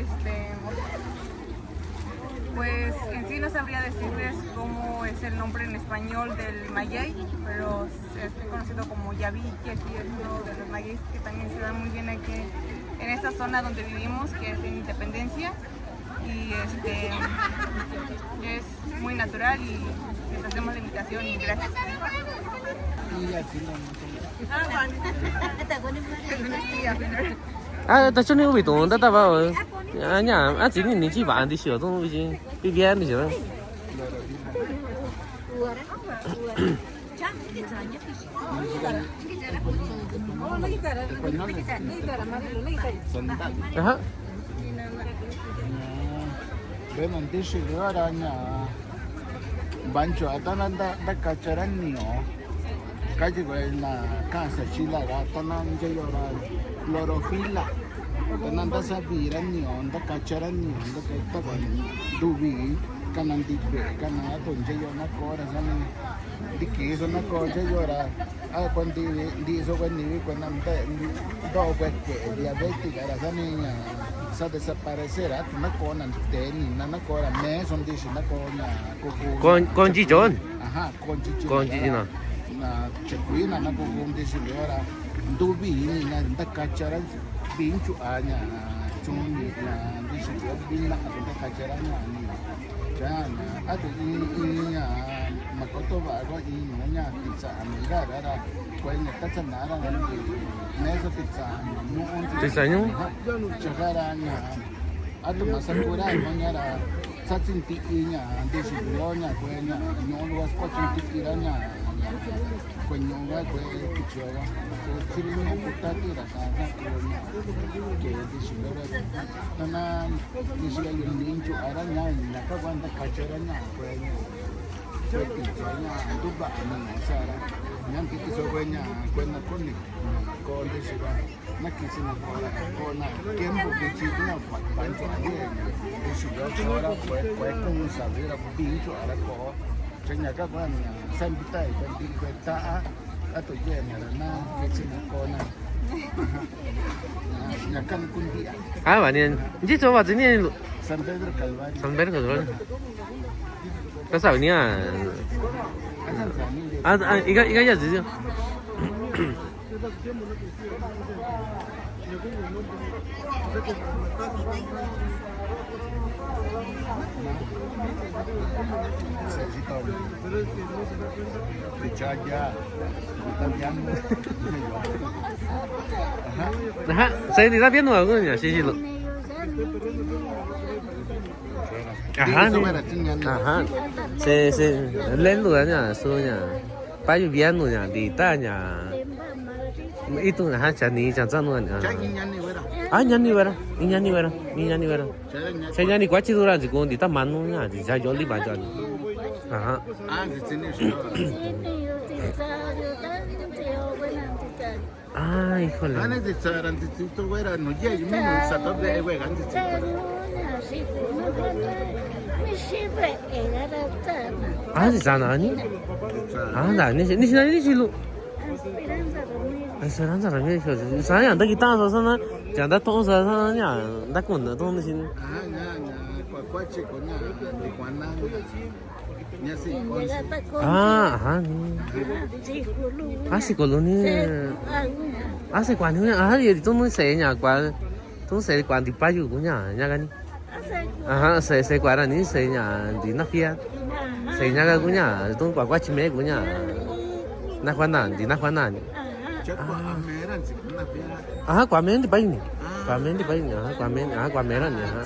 pues en sí no sabría decirles cómo es el nombre en español del maguey, pero es conocido como yabique, aquí es uno de los magueyes que también se da muy bien aquí en esta zona donde vivimos, que es en Independencia y es muy natural y les hacemos la invitación y gracias. Tak cuma ni tu, tak tahu. Anya, jadi ni cik bahan di sini tu macam biar ni je. Aha. Memang di sini orangnya bancu atau nanda kacaran ni kaji na casa chila rata nanda yora clorofila nanda sabiran ni onda kacaran ni onda kata kan dubi kanan dibe kanan atau jayona kora sana dikiso na kora jayora kuando di so kuando nanda do que diabetes era sana sa desaparecer at na kona teni na kora me son di na kona Konji John. Aha, konji na. Na cekuina na kukundi silora dubi ini na kacara bincu anya cumi na di silora bina ada kacaranya ni. Jangan ada ini mà có tôi vợ có gì nữa nha pizza mình ra ra quay nhà tất cả nãy là nếu có pizza mua Pizza nhung. cho ra nhà atau masa kurang punya ada cacing tikinya desi bulonya kuenya nyolwa cacing tikiranya kuenya kue kecil sirinya kita tidak sangat kuenya ke desi bulonya karena desi yang diincu aranya nak wanda kacaranya kuenya kue tikiranya itu bah mengasara yang kita soalnya kuenya kuning kau desi nak kisah nak kau nak kembu kecil nak bantu aja desi bulonya kue kung sabi la pincho ara ko kanya ka ban sambitai bandi kweta ato jena na kitsina kona nyakan kundi 아 많이 이제 저 와서 니 San Pedro Calvario 선배를 그걸 그래서 아니야 asan sami 아 이거 야 주죠 Sergito Pichaya italiano ajá ¿se está viendo algo ya sí sí lo ajá ajá se lên luôn nha số nha bao nhiêu viên luôn nha đi ta nha ít tu nha chả ní chả chân luôn nha 아, 년이 와라. 이 년이 와라. 이 년이 와라. 세 년이 같이 돌아지고 니다 만노냐. 진짜 열리 맞아. 아하. 아, 이걸. Antes de estar antes de esto fuera no ya yo mismo sato de juega antes 아, 진짜 아니? 아, 나 아니지. 니 신나 니 실로. 사람 사람이 그 사람 안다기 따서서는 장다 통서서냐 나군도 동신 cuache coña de Juana ya sí 아 아니 아시 콜로니 아시 관이냐 아 얘 좀 세냐 좀 세 관디 빠지고 그냥 야가니 아하 세 관아니 세냐 디나피아 세냐가 그냥 좀 과과치매 그냥 나관나 디나관나 아, 과메는 빠이니. 과메는 빠이니. 아, 과메는 아, 과메는 야.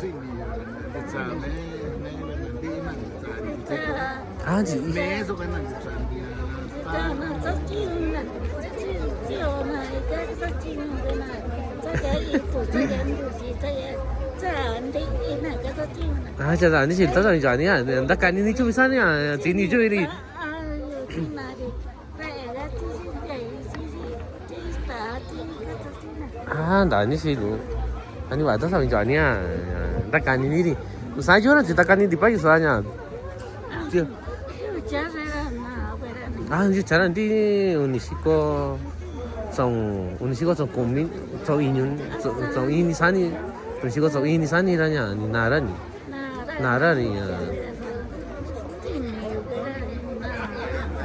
아, 지. 아, 저 아니 진짜 저 아니야. 나 간이 좀 이상이야. 진이 좀 이리. 아, 나 아니시로. 아니 와다 사는 줄 아니야. 나 간이 이리. 사줘라 진짜 간이 디빠이 사냐. 아, 이제 잘한디 오늘 시고 정 오늘 시고 정 고민 정 인연 정 인이 산이 또 시고 정 인이 산이라냐. 아니 나라니. 나라니.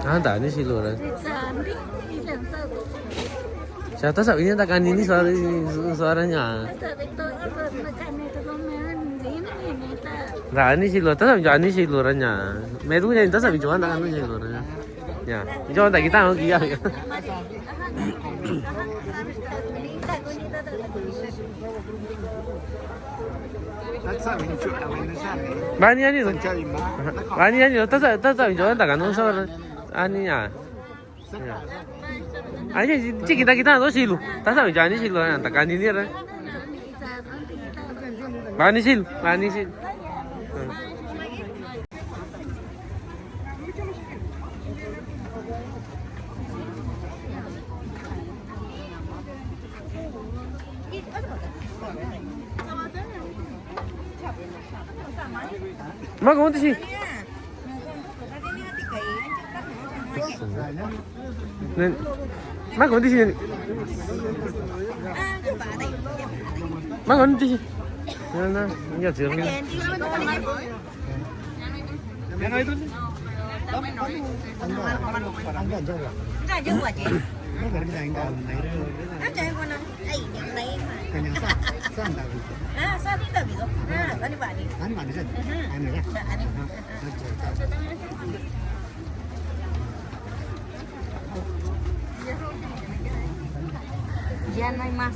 아, 나 아니시로라. 자, 다섯 인연 다 간이니 소라냐. 나 아니시로 다섯 인연 아니시로라냐. 매도냐 다섯 인연 좋아한다 아니시로라냐. 야, 이제 나 기타 한 기야. 많이 아니 많이 아니 다섯 인연 좋아한다 가는 소라 아니야. 아니 지금 기타 너 실로 다섯 인연 아니시로라냐. 다 간이니라. 많이 실. 막 어디시? 네. 막 어디시? 막 어디시? 나 이제 지금. ya no hay más.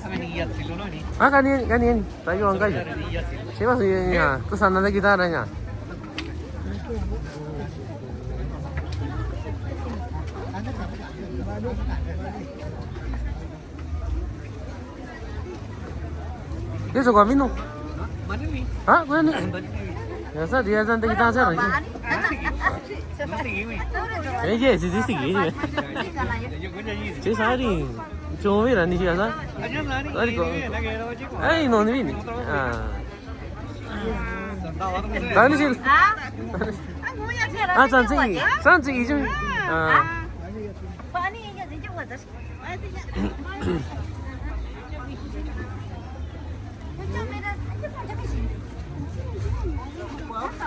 Ah, kanien. Tayo ang kayo. Siapa sih ya? Kesana lagi gitaranya. Dia suka minum. Hah? Gue nih. Biasa dia santai kita aja lagi. Ini sih sih. Jadi sehari. Cuma bila ni siapa? Tadi kok. No ni. Tadi sih. Ah, santai itu. Pak ni ingat dia juga tak?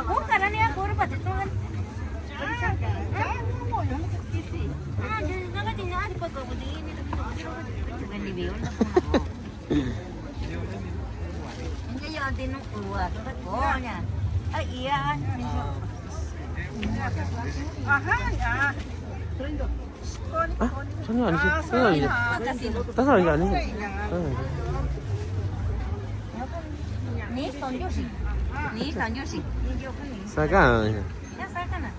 Bukan ni aku baru baca tu kan. Jadi kalau tinggal di pokok begini dengan di bion. Ini yang tinuk keluar pokoknya. Iya. Ah, sana ni sih. Sana ni. Sana ni. Ni tonjok sih. Ni tonjok sih. Ni jauh ni. Sakan. Ya sakan lah.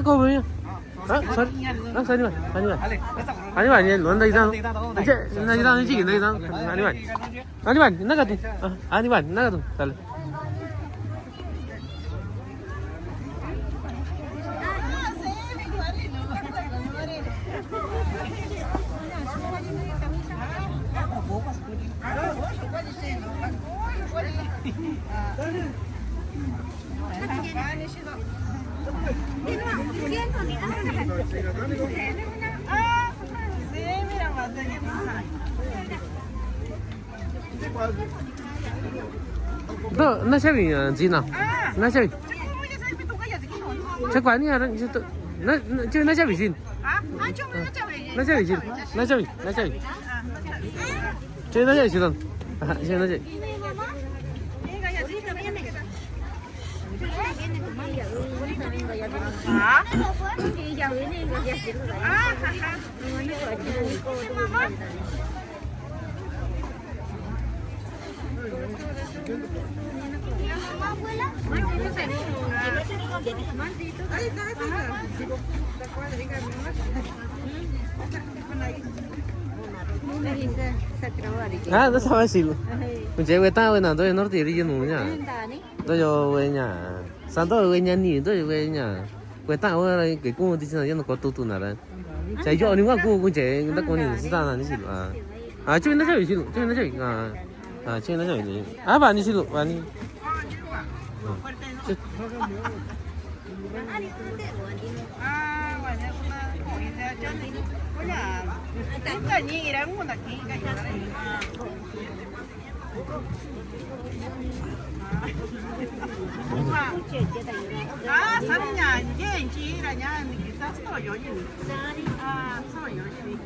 Ako punya. Ah, sorry. Ah, sorry man. Ani man, ni luan dah idang. Aje, na idang ni cik, na idang. Ani man, naga tu. Ah, ani man, naga tu. Sal. Tu, na siapa ni Cina? Na siapa? Cakap ni ada itu. Na siapa sini? Na siapa sini? Na siapa? Cik na siapa sini? Cik na siapa? Ah, nó sao xí luôn. Mình chơi với tao với nào tôi nó thì đi nụ nhá. Tôi cho về nhà. Sáng tôi về nhà nghỉ tôi về nhà. Với tao với cái cô thì sao nó có tu nào đấy. Chạy cho những cô cũng chạy người ta có những sự nào như xí à. À chơi nó chơi xí luôn, chơi nó chơi à. À chơi nó chơi gì. À bạn đi xí luôn, bạn đi. 아, 사느냐 이게 인지라냐 기사 sto 요즘. 아, sto 요즘.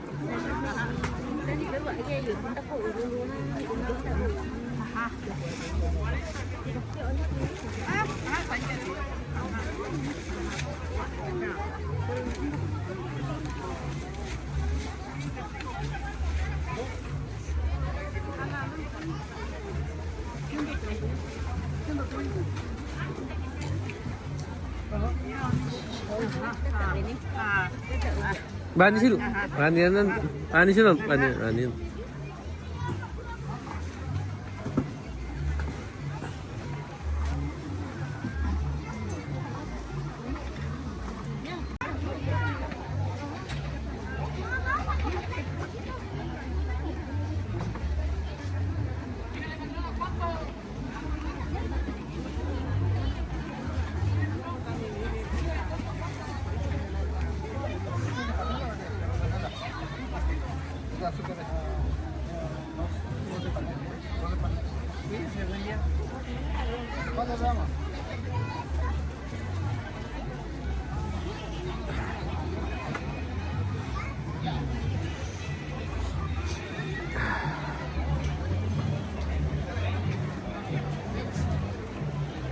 Bạn đi xin bạn đi xin luôn, bạn đi.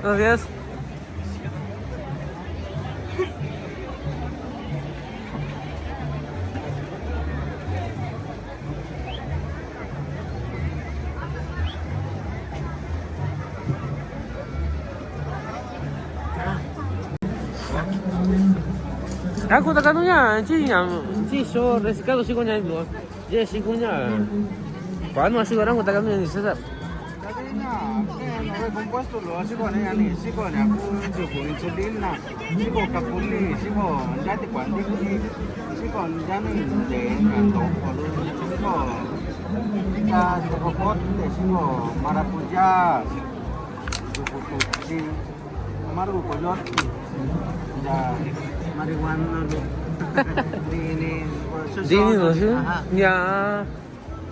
Buenos días. Aku tak kanunya, ci so rescado si konya itu. Je si konya. Panu así orang aku tak kanunya ni sedap. Tadinya, no compuesto lo hace con ella ni si con aku jugo insulina, si con capuli, si con jati kuandiki, si con jani de ando polu, si con ya robot, si con maracuya, jugo si amaru coyote, ya marihuana lo. Dini no sih? Ya.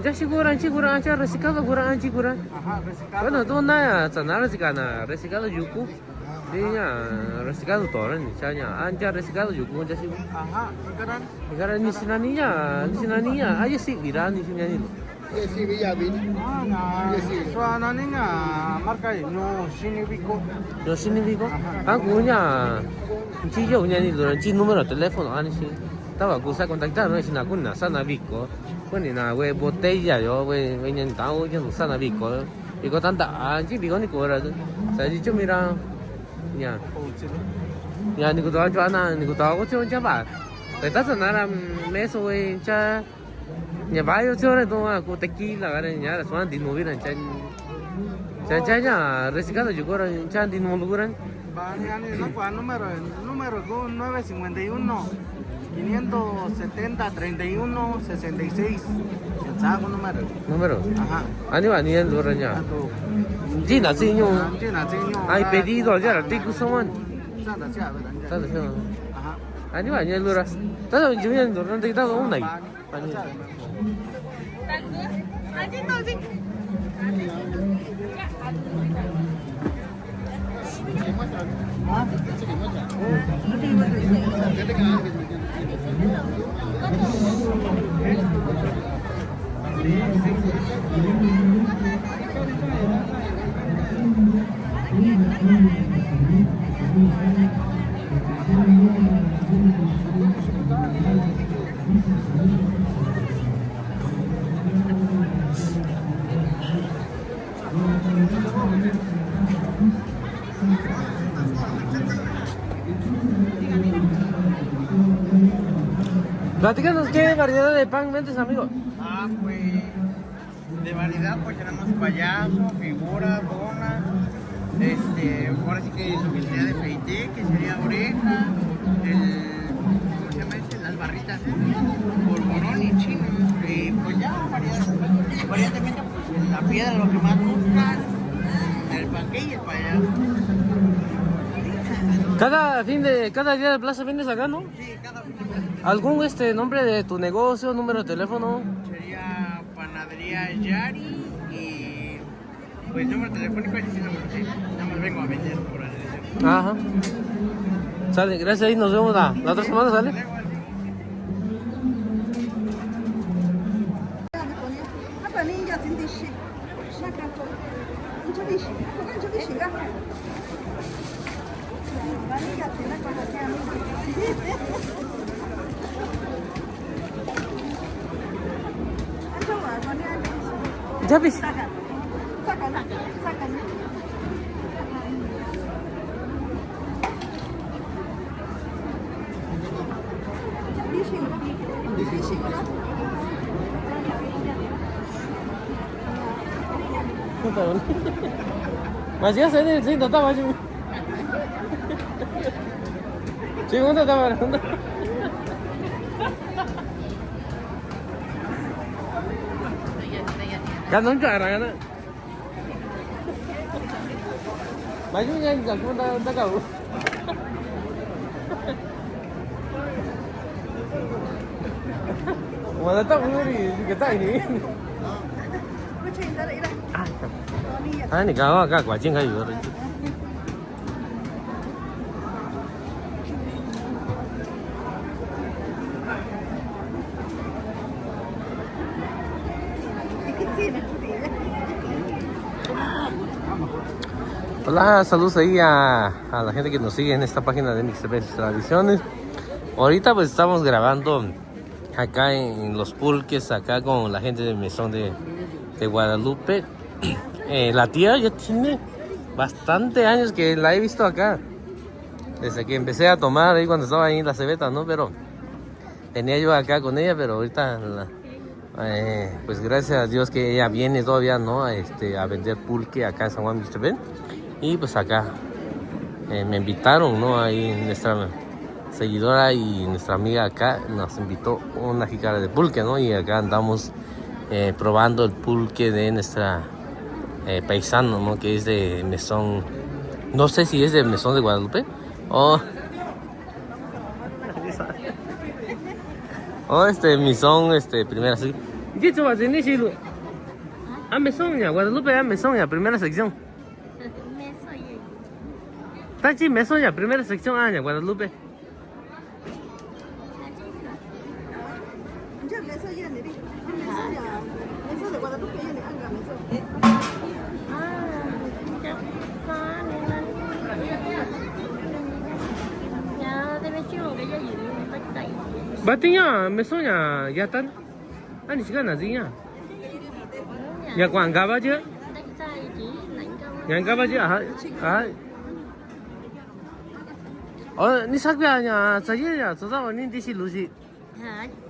Ya si kurang aja rescado kurang. Ajá, rescado. Bueno, tú nada, sana rescado, rescado yuku. Dia rescado toran ni chanya. Anja rescado yuku aja sih. Ajá, sekarang. Sekarang ni sinaninya aja sih giran ni sinani. Yes, Villavin. Ah, nah. Yes, so ananinya marca no significo. Yo significo. Aku nya. Ci yo nya ni doran ci número de teléfono ani sih. Estaba acusa contactar no es una cuna sana bico. Bueno, na we botella yo we nya tahu yo sana bico. Bico tanta anji bico ni kora. Saya dicho mira. Ya. Ya ni ko tahu ana ni ko tahu ko coba. Kita sana meso we cha. Nhà bái yo chore to aku tequila gare nya suan din moviran chan. Cha rescado yo kora chan din moviran. Yani no cuál número 951 570 31 66. ¿Sabes un número? Número. Ajá. Ani el doranya. Jina sinyo. Hay pedido ya la tiku soman. Sada siya. Ajá. Ani el dora. Todo yo ya doran te tahu unai. Ani. Anjing tuh sih. Platícanos qué variedad de pan vendes, amigo. Ah, pues de variedad pues tenemos payaso, figura, dona, ahora sí que lo que sería de feité, que sería oreja, ¿cómo se llama las barritas, polvorón y chino, y pues ya variadamente pues la piedra lo que más gusta, el panqué y el payaso. Cada día de plaza vienes acá, ¿no? Sí, cada fin. ¿Algún nombre de tu negocio, número de teléfono? Sería Panadería Yari y pues número telefónico y sí no me lo sé. Nada más vengo a vender por ahí. Ajá. Sale, gracias y nos vemos la otra semana, ¿sale? Ya ves. Masih saya ni tak tahu macam. Cikgu tak tahu mana. Kan nunjuk arah kan? Maju yang aku tak tahu. Mana tahu ni kita ini. Ah ni kau agak kucing kayu. Hola, saludos ahí a la gente que nos sigue en esta página de Mixtepec Tradiciones. Ahorita pues estamos grabando acá en Los Pulques, acá con la gente del mesón de Guadalupe. La tía ya tiene bastante años que la he visto acá. Desde que empecé a tomar ahí cuando estaba ahí en la cebeta, ¿no? Pero tenía yo acá con ella, pero ahorita pues gracias a Dios que ella viene todavía, ¿no? A vender pulque acá en San Juan Mixtepec. Y pues acá me invitaron, ¿no? Ahí nuestra seguidora y nuestra amiga acá nos invitó una jícara de pulque, ¿no? Y acá andamos probando el pulque de nuestra paisano, ¿no? Que es de mesón, no sé si es de mesón de Guadalupe o mesón, primera sección. ¿Qué te va a tener, Chilo? Ah, mesón ya, Guadalupe ya mesón ya, primera sección. Tachi mesón ya, primera sección ya, Guadalupe. Batinya mesonnya yatan. Ani sikan nazinya. Ya quảng cáo bao chưa? Quảng cáo bao chưa? Ni sakya nya zaye ya zoda wa ni dishi luji.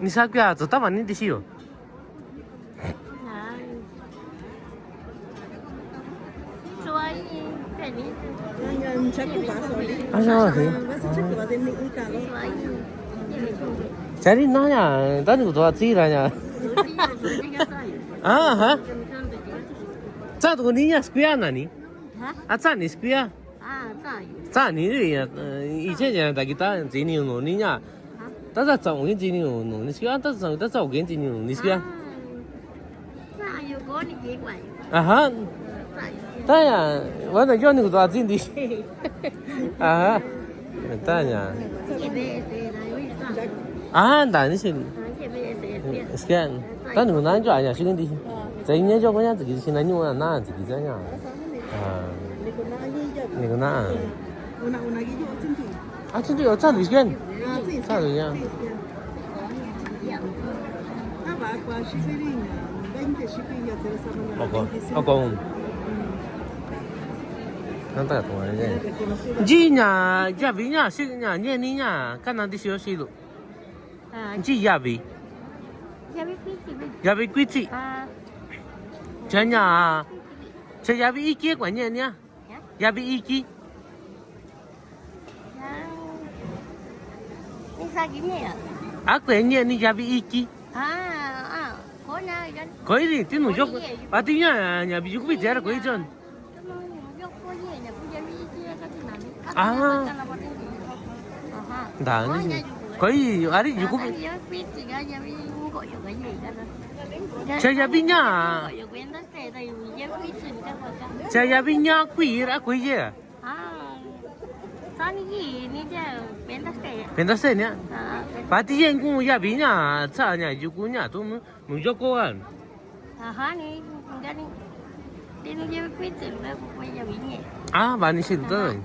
Ni sakya zoda wa ni dishi yo. Jadi nanya, tadi udah cerita ha? Zat tu ni ya square nani? Zat ni square? Zat ni ya, 以前人大kita sini no ni ya. Tapi zat我跟sini no ni square, tapi zat我跟sini no ni square. Ha? Tanya, mana jual ni udah sini? Tanya. Dah ni sih. Sekian. Tadi mana jual aja sih ni? Jadi ni jual punya tu kita sini jual na, kita saja. Ni guna. Cinti, cak tu sekian. Cak tu ya. Oke. Nanti tu aja. Jinya, jabinya, sihnya, ninya, kan nanti siapa lu? Ji jabi. Jabi kuiti. Janya, jabi iki apa ni? Jabi iki. Ni sakitnya ya? Aku ni jabi iki. Kau ini tu jok. Artinya jabi juga bicara kau itu. Dah ni. Kau hari juga. Saya binya. Saya binya kui je. Pentas ni. Pati yang ku ya binya, caknya juga nya tu mujok kan. Ni enggak ni. Dia ni dia kuih tu, dia punya binya. Bani sih tu.